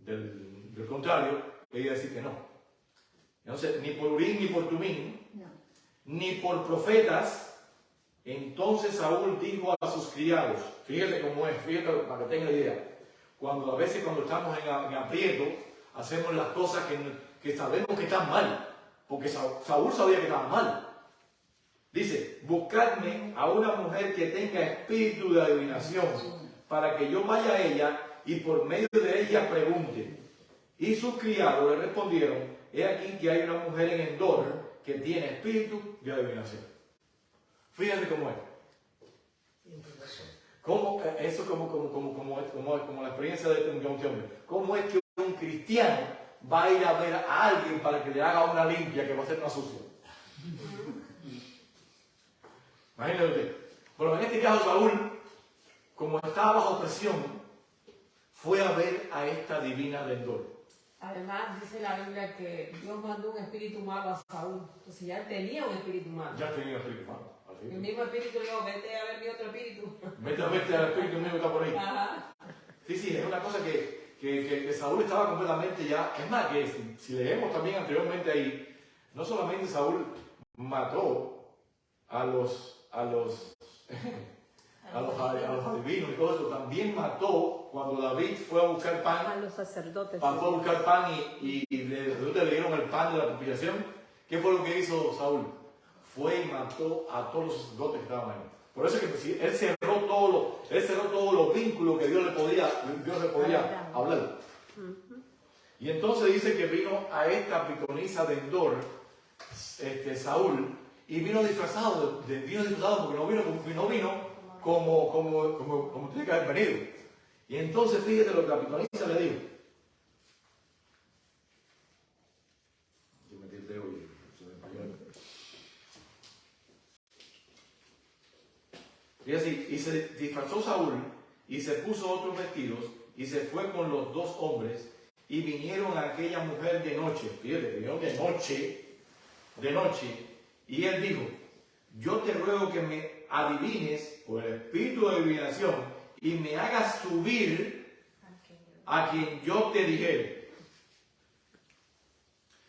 del contrario, quería decir que no. Entonces, ni por Urim ni por Tumim, ni por profetas. Entonces Saúl dijo a sus criados, fíjate cómo es, fíjate para que tengan idea. A veces cuando estamos en aprieto, hacemos las cosas que sabemos que están mal, porque Saúl sabía que estaban mal. Dice, buscadme a una mujer que tenga espíritu de adivinación, para que yo vaya a ella y por medio de ella pregunte. Y sus criados le respondieron, he aquí que hay una mujer en Endor que tiene espíritu de adivinación. Fíjate cómo es. Eso es como la experiencia de un hombre. ¿Cómo es que un cristiano va a ir a ver a alguien para que le haga una limpia que va a ser una sucia? Imagínate usted. Bueno, en este caso Saúl, como estaba bajo presión, fue a ver a esta divina de Endor. Además, dice la Biblia que Dios mandó un espíritu malo a Saúl. Entonces ya él tenía un espíritu malo. Ya tenía espíritu malo. Así. El mismo espíritu le dijo, vete a ver mi otro espíritu. Vete a verte al espíritu mío que está por ahí. Ajá. Sí, es una cosa que Saúl estaba completamente ya. Es más, que si leemos también anteriormente ahí, no solamente Saúl mató a los adivinos y todo eso, también mató cuando David fue a buscar A pan, los sacerdotes. fue a buscar pan y le dieron el pan de la propiciación. ¿Qué fue lo que hizo Saúl? Fue y mató a todos los sacerdotes que estaban ahí. Por eso es que él cerró todos los vínculos que Dios le podía hablar. Y entonces dice que vino a esta pitonisa de Endor, Saúl, y vino disfrazado porque no vino como tiene que haber venido. Y entonces fíjate lo que la pitonisa le dijo. Yo metí el dedo y se me falló. Y así, y se disfrazó Saúl y se puso otros vestidos y se fue con los dos hombres y vinieron a aquella mujer de noche. Fíjate, vinieron de noche, y él dijo: yo te ruego que me adivines por el espíritu de adivinación y me hagas subir a quien yo te dijere.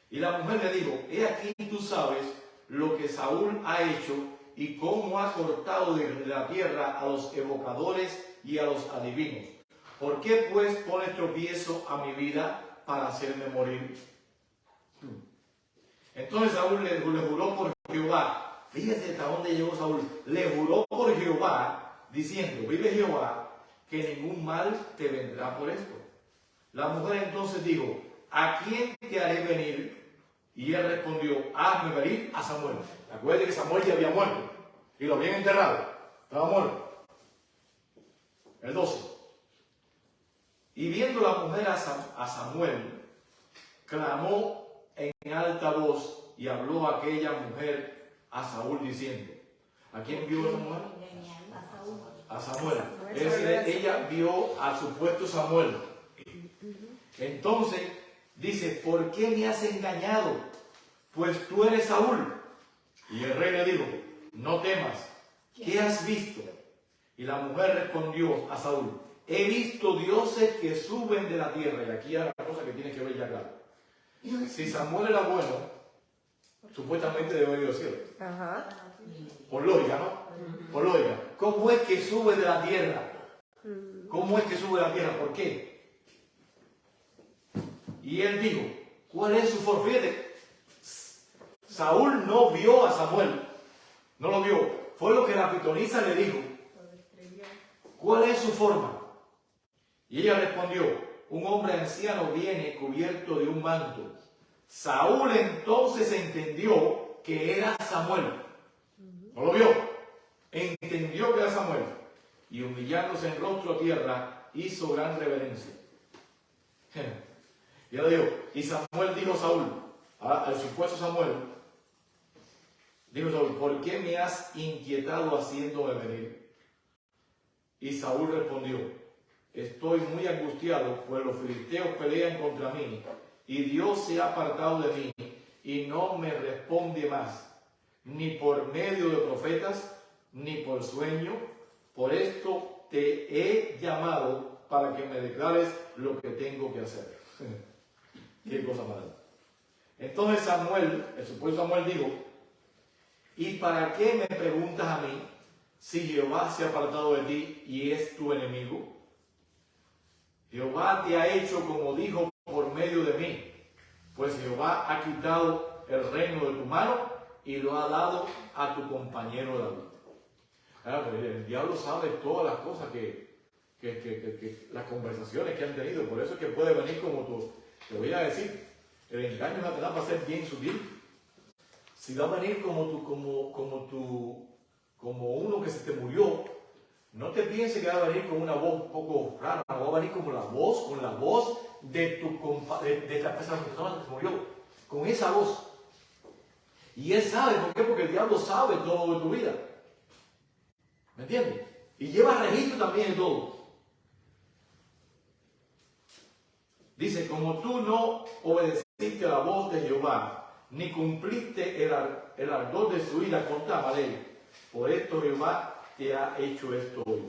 Y la mujer le dijo: he aquí tú sabes lo que Saúl ha hecho y cómo ha cortado de la tierra a los evocadores y a los adivinos. ¿Por qué pues pones tropiezo a mi vida para hacerme morir? Entonces Saúl le juró por Jehová. Fíjese hasta dónde llegó Saúl. Le juró por Jehová, diciendo: vive Jehová, que ningún mal te vendrá por esto. La mujer entonces dijo: ¿a quién te haré venir? Y él respondió: hazme venir a Samuel. Acuérdate que Samuel ya había muerto y lo habían enterrado. Estaba muerto. El 12. Y viendo la mujer a Samuel, clamó en alta voz y habló aquella mujer a Saúl diciendo: ¿a quién vio esa mujer? A Samuel. Es decir, ella vio al supuesto Samuel. Entonces dice: ¿por qué me has engañado? Pues tú eres Saúl. Y el rey le dijo: no temas, ¿qué has visto? Y la mujer respondió a Saúl: he visto dioses que suben de la tierra. Y aquí hay una cosa que tienes que ver ya claro. Si Samuel era bueno, supuestamente debe haber ido al cielo. Ajá. Por lógica, ¿no? Por lógica. ¿Cómo es que sube de la tierra? ¿Cómo es que sube de la tierra? ¿Por qué? Y él dijo: ¿cuál es su forma? Fíjate, Saúl no vio a Samuel. No lo vio. Fue lo que la pitonisa le dijo. ¿Cuál es su forma? Y ella respondió: un hombre anciano viene cubierto de un manto. Saúl entonces entendió que era Samuel. ¿No lo vio? Entendió que era Samuel. Y humillándose en rostro a tierra, hizo gran reverencia. Y ahora digo: y Samuel dijo a Saúl, al supuesto Samuel, dijo Saúl: ¿por qué me has inquietado haciéndome venir? Y Saúl respondió: estoy muy angustiado, pues los filisteos pelean contra mí, y Dios se ha apartado de mí, y no me responde más, ni por medio de profetas, ni por sueño. Por esto te he llamado para que me declares lo que tengo que hacer. Qué cosa mala. Entonces Samuel, el supuesto Samuel, dijo: ¿y para qué me preguntas a mí si Jehová se ha apartado de ti y es tu enemigo? Jehová te ha hecho como dijo por medio de mí, pues Jehová ha quitado el reino de tu mano y lo ha dado a tu compañero David. El diablo sabe todas las cosas las conversaciones que han tenido. Por eso es que puede venir como tú. Te voy a decir, el engaño de Satanás va a ser bien sutil. Si va a venir como uno que se te murió, no te pienses que va a venir con una voz un poco rara. Va a venir con la voz de esta persona que se murió. Con esa voz. Y él sabe, ¿por qué? Porque el diablo sabe todo de tu vida. ¿Me entiendes? Y lleva registro también de todo. Dice, como tú no obedeciste la voz de Jehová, ni cumpliste el ardor de su ira contra Amalek, por esto Jehová te ha hecho esto hoy.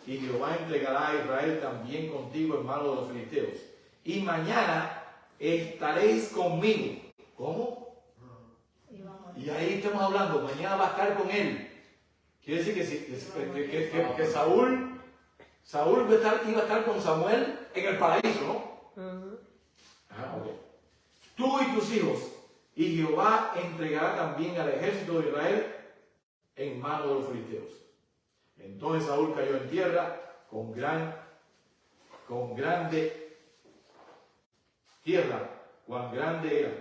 Y Jehová entregará a Israel también contigo en manos de los filisteos. Y mañana estaréis conmigo. ¿Cómo? Y ahí estamos hablando, mañana va a estar con él. Quiere decir que Saúl iba a estar con Samuel en el paraíso, ¿no? Okay. Tú y tus hijos, y Jehová entregará también al ejército de Israel en manos de los filisteos. Entonces Saúl cayó en tierra con grande tierra, cuán grande era,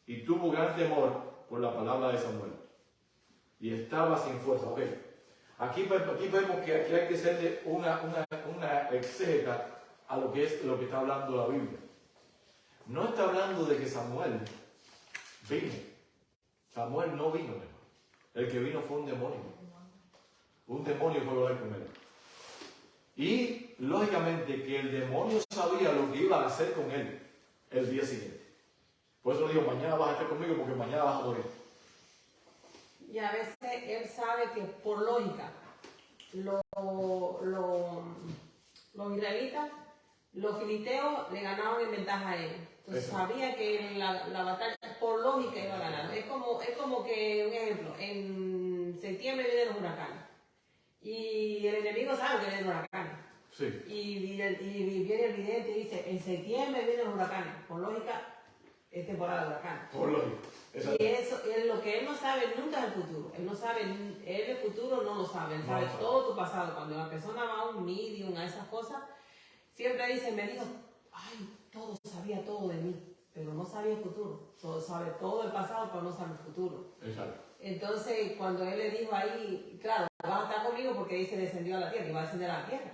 y tuvo gran temor por la palabra de Samuel. Y estaba sin fuerza. Okay. Aquí vemos que aquí hay que hacerle una exégeta a lo que está hablando la Biblia. No está hablando de que Samuel vino. Samuel no vino. El que vino fue un demonio. Un demonio fue a hablar con él. Y lógicamente que el demonio sabía lo que iba a hacer con él el día siguiente. Por eso digo, mañana vas a estar conmigo porque mañana vas a morir. Y a veces él sabe que por lógica, los israelitas, los filisteos le ganaban en ventaja a él. Entonces sabía que la batalla por lógica iba a ganar. Es como que, un ejemplo, en septiembre vienen los huracanes. Y el enemigo sabe que vienen los huracanes. Sí. Y viene el vidente y dice, en septiembre vienen los huracanes. Por lógica, es temporada de huracanes. Por lógica. Exacto. Y eso es lo que él no sabe nunca es el futuro. Él no sabe, él el futuro no lo sabe. Él sabe todo tu pasado. Cuando la persona va a un medium, a esas cosas, siempre dice, me dijo, ay, todo sabía todo de mí, pero no sabía el futuro. Todo sabe todo el pasado, pero no sabe el futuro. Exacto. Entonces, cuando él le dijo ahí, claro, vas a estar conmigo porque dice descendió a la tierra, y va a descender a la tierra.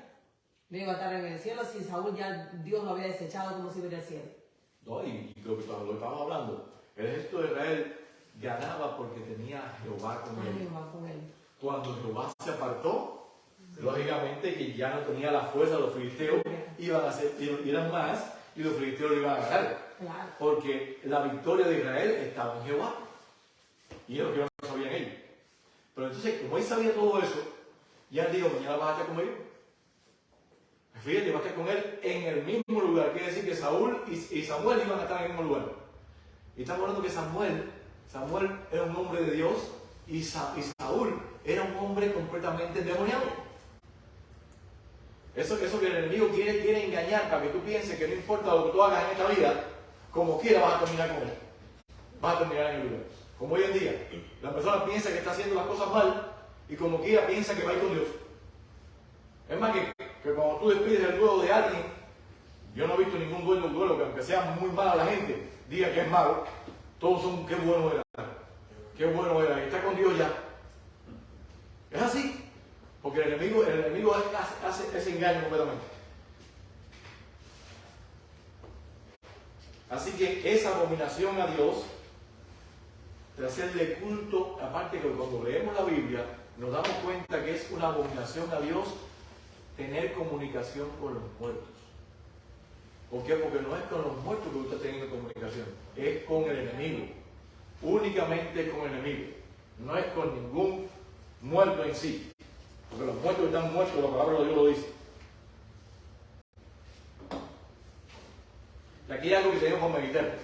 No iba a estar en el cielo si Saúl ya Dios lo había desechado como si hubiera el cielo. No, y lo que estamos hablando, el ejército de Israel ganaba porque tenía a Jehová con él. Cuando Jehová se apartó, lógicamente que ya no tenía la fuerza de los filisteos, eran más y los filisteos lo iban a ganar. Claro. Porque la victoria de Israel estaba en Jehová. Y es lo que no sabían ellos. Pero entonces, como él sabía todo eso, ya él dijo, mañana vas a estar conmigo. Fíjate, va a estar con él en el mismo lugar. Quiere decir que Saúl y Samuel iban a estar en el mismo lugar. Y estamos hablando que Samuel era un hombre de Dios y Saúl era un hombre completamente endemoniado. Eso que el enemigo quiere engañar para que tú pienses que no importa lo que tú hagas en esta vida, como quiera vas a terminar con él. Vas a terminar en el lugar. Como hoy en día, la persona piensa que está haciendo las cosas mal y como quiera piensa que va a ir con Dios. Es más que cuando tú despides el duelo de alguien, yo no he visto ningún duelo que aunque sea muy mala la gente, diga que es malo, todos son qué bueno era, y está con Dios ya. Es así, porque el enemigo hace ese engaño completamente. Así que esa abominación a Dios, de hacerle culto, aparte que cuando leemos la Biblia, nos damos cuenta que es una abominación a Dios tener comunicación con los muertos. ¿Por qué? Porque no es con los muertos que usted está teniendo comunicación, es con el enemigo, únicamente con el enemigo, no es con ningún muerto en sí, porque los muertos están muertos, la palabra de Dios lo dice. Y aquí hay algo que tenemos que meditar.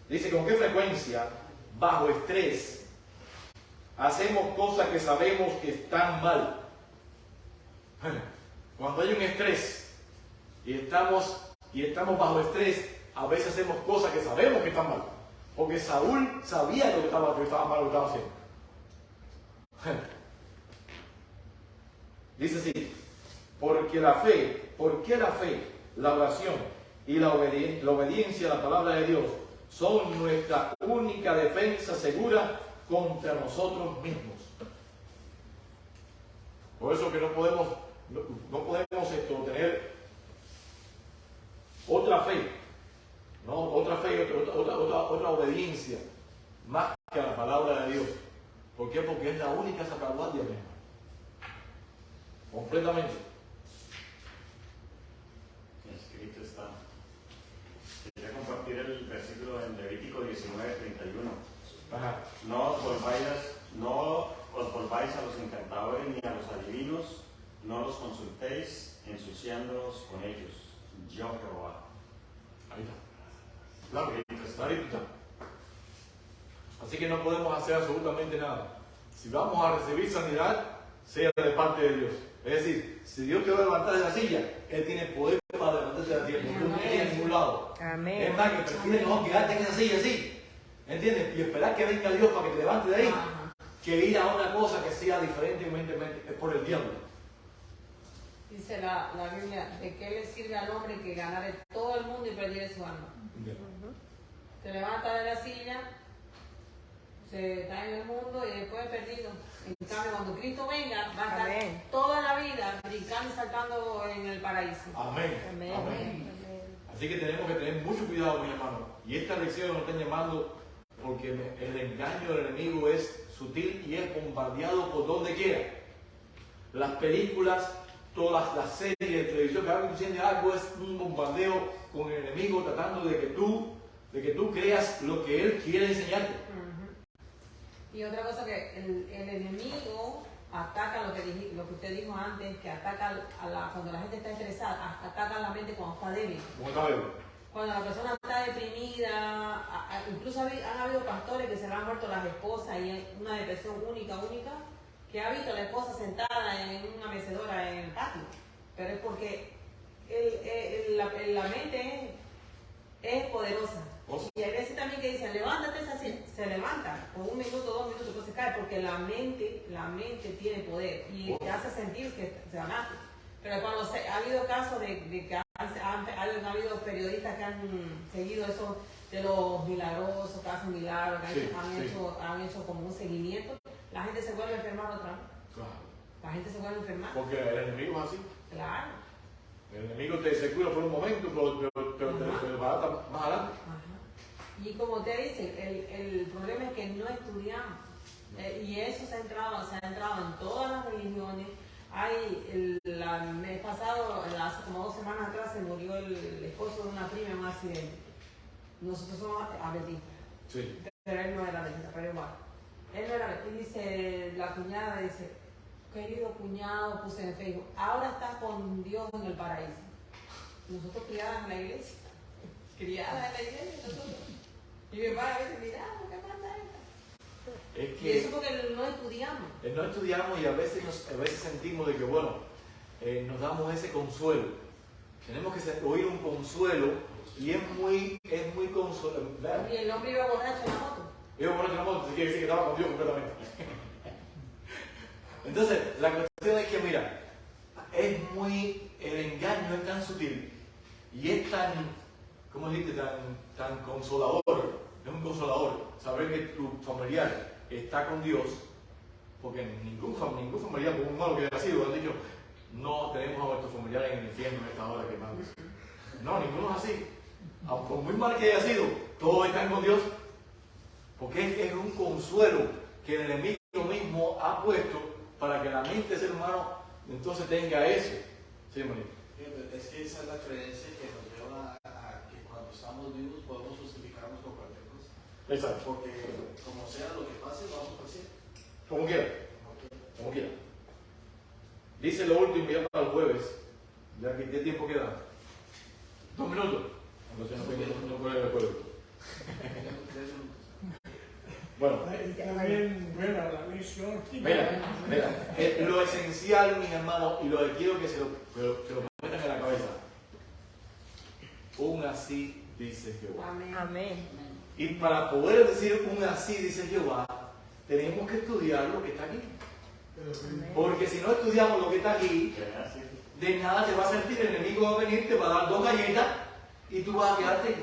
Dice, ¿con qué frecuencia, bajo estrés, hacemos cosas que sabemos que están mal? Cuando hay un estrés y estamos bajo estrés, a veces hacemos cosas que sabemos que están mal. Porque Saúl sabía que estaba mal lo que estaba haciendo. Dice así, ¿por qué la fe, la oración y la obediencia a la palabra de Dios son nuestra única defensa segura contra nosotros mismos? Por eso que no podemos tener otra fe, ¿no? Otra obediencia más que a la palabra de Dios. ¿Por qué? Porque es la única salvaguardia misma. Completamente. Escrito está. Quería compartir el versículo en Levítico 19:31. Ajá. No os volváis a los encantadores ni a los adivinos, no los consultéis, ensuciándoos con ellos. Yo Jehová. Ahí está. Claro, clarito está. Así que no podemos hacer absolutamente nada. Si vamos a recibir sanidad, sea de parte de Dios. Es decir, si Dios te va a levantar de la silla, Él tiene poder para levantarte de la silla. Tú no tienes en ningún lado. Amén. Es más, que prefieres no quedarte en esa silla así. ¿Entiendes? Y esperar que venga Dios para que te levante de ahí, que ir a una cosa que sea diferente es por el diablo. Dice la Biblia, ¿de qué le sirve al hombre que ganare todo el mundo y perdiere su alma? Se levanta de la silla, se está en el mundo y después perdido. En cambio, cuando Cristo venga, va a estar Amén. toda la vida brincando y saltando en el paraíso. Amén. Amén. Amén. Así que tenemos que tener mucho cuidado, mis hermanos. Y esta lección nos están llamando porque el engaño del enemigo es sutil y es bombardeado por donde quiera. Las películas, todas las series de televisión que hablan de algo es un bombardeo con el enemigo tratando de que tú creas lo que él quiere enseñarte. Y otra cosa que el enemigo ataca lo que usted dijo antes, que ataca cuando la gente está estresada, ataca la mente cuando está débil. ¿Cómo está Bebo? Cuando la persona está deprimida, incluso han habido pastores que se le han muerto las esposas y hay una depresión única, que ha visto a la esposa sentada en una mecedora en el patio. Pero es porque la mente es poderosa. Y hay veces también que dicen, levántate, se levanta, por 1 minuto, 2 minutos, después se cae, porque la mente tiene poder y te hace sentir que se levanta. Pero cuando ha habido casos de que ha habido periodistas que han seguido eso de los milagrosos, casos milagros, que han hecho como un seguimiento, la gente se vuelve a enfermar otra vez. Claro. La gente se vuelve a enfermar. Porque el enemigo es así. Claro. El enemigo te cura por un momento, pero te va a dar más adelante. Ajá. Y como usted dice, el problema es que no estudiamos. Y eso se ha entrado en todas las religiones. El mes pasado, hace como 2 semanas atrás, se murió el esposo de una prima en un accidente. Nosotros somos adventistas. Sí. Pero él no era adventista, pero igual. Él no era, y dice, la cuñada dice, querido cuñado, puse en Facebook, ahora estás con Dios en el paraíso. Nosotros criadas en la iglesia. Criadas en la iglesia, nosotros. Y mi padre a veces, mira, ¿qué pasa esto? Es Y eso porque no estudiamos. No estudiamos y a veces sentimos de que, bueno, nos damos ese consuelo. Tenemos que oír un consuelo y es muy consuelo. Y el hombre iba borracho en la moto. Iba borracho en la moto, quiere decir que estaba con Dios completamente. Entonces, la cuestión es que, mira, el engaño es tan sutil y es tan, ¿cómo dijiste? Tan consolador. Es un consolador saber que tu familiar está con Dios, porque ningún familiar, por un malo que haya sido, han dicho, no tenemos a nuestros familiares en el infierno en esta hora que más. No, ninguno es así. Aunque por muy mal que haya sido, todos están con Dios, porque es un consuelo que el enemigo mismo ha puesto para que la mente del ser humano entonces tenga eso. Sí, María. Es que esa es la creencia que nos lleva a que cuando estamos vivos podemos justificarnos con cualquier cosa. Exacto. Porque como sea lo que pase, lo vamos a hacer. Como quiera. Como quiera. Dice lo último ya para el jueves, ya que ¿qué tiempo queda? 2 minutos. Entonces no puede de acuerdo. Bueno. También, bueno, la misión. Mira, lo esencial, mis hermanos, y lo que quiero que se lo metan en la cabeza. Un así dice Jehová. Amén. Y para poder decir un así dice Jehová, tenemos que estudiar lo que está aquí. Porque si no estudiamos lo que está aquí, de nada te va a servir. El enemigo va a venir, te va a dar 2 galletas y tú vas a quedarte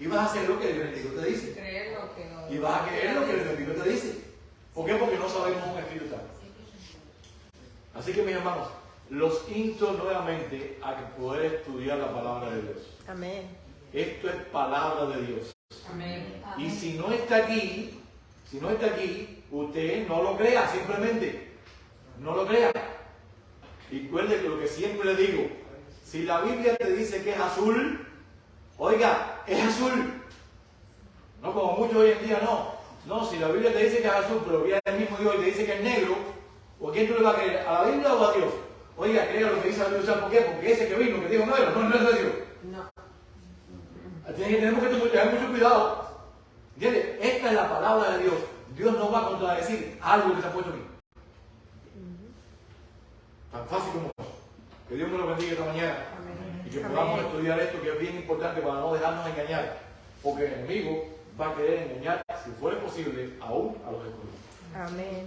y vas a hacer lo que el enemigo te dice. Creer lo que Y vas a creer lo que el enemigo te dice. ¿Por qué? Porque no sabemos un espíritu tal. Así que, mis hermanos, los insto nuevamente a que poder estudiar la palabra de Dios. Amén. Esto es palabra de Dios. Amén. Y si no está aquí, usted no lo crea, simplemente. No lo crea. Y recuerde que lo que siempre le digo, si la Biblia te dice que es azul, Oiga, es azul. No como muchos hoy en día, no. No, si la Biblia te dice que es azul, pero viene el mismo Dios y te dice que es negro, ¿o a quién tú le vas a creer? ¿A la Biblia o a Dios? Oiga, crea lo que dice la Biblia. ¿Sabes por qué? Porque ese que vino, que dijo negro, no es de Dios. No. Tenemos que tener mucho cuidado. ¿Entiendes? Esta es la palabra de Dios. Dios no va a contradecir algo que se ha puesto aquí. Tan fácil como eso. Que Dios me lo bendiga esta mañana. Amén. Y que podamos Amén. estudiar esto, que es bien importante para no dejarnos engañar. Porque el enemigo va a querer engañar, si fuera posible, aún a los escogidos. Amén.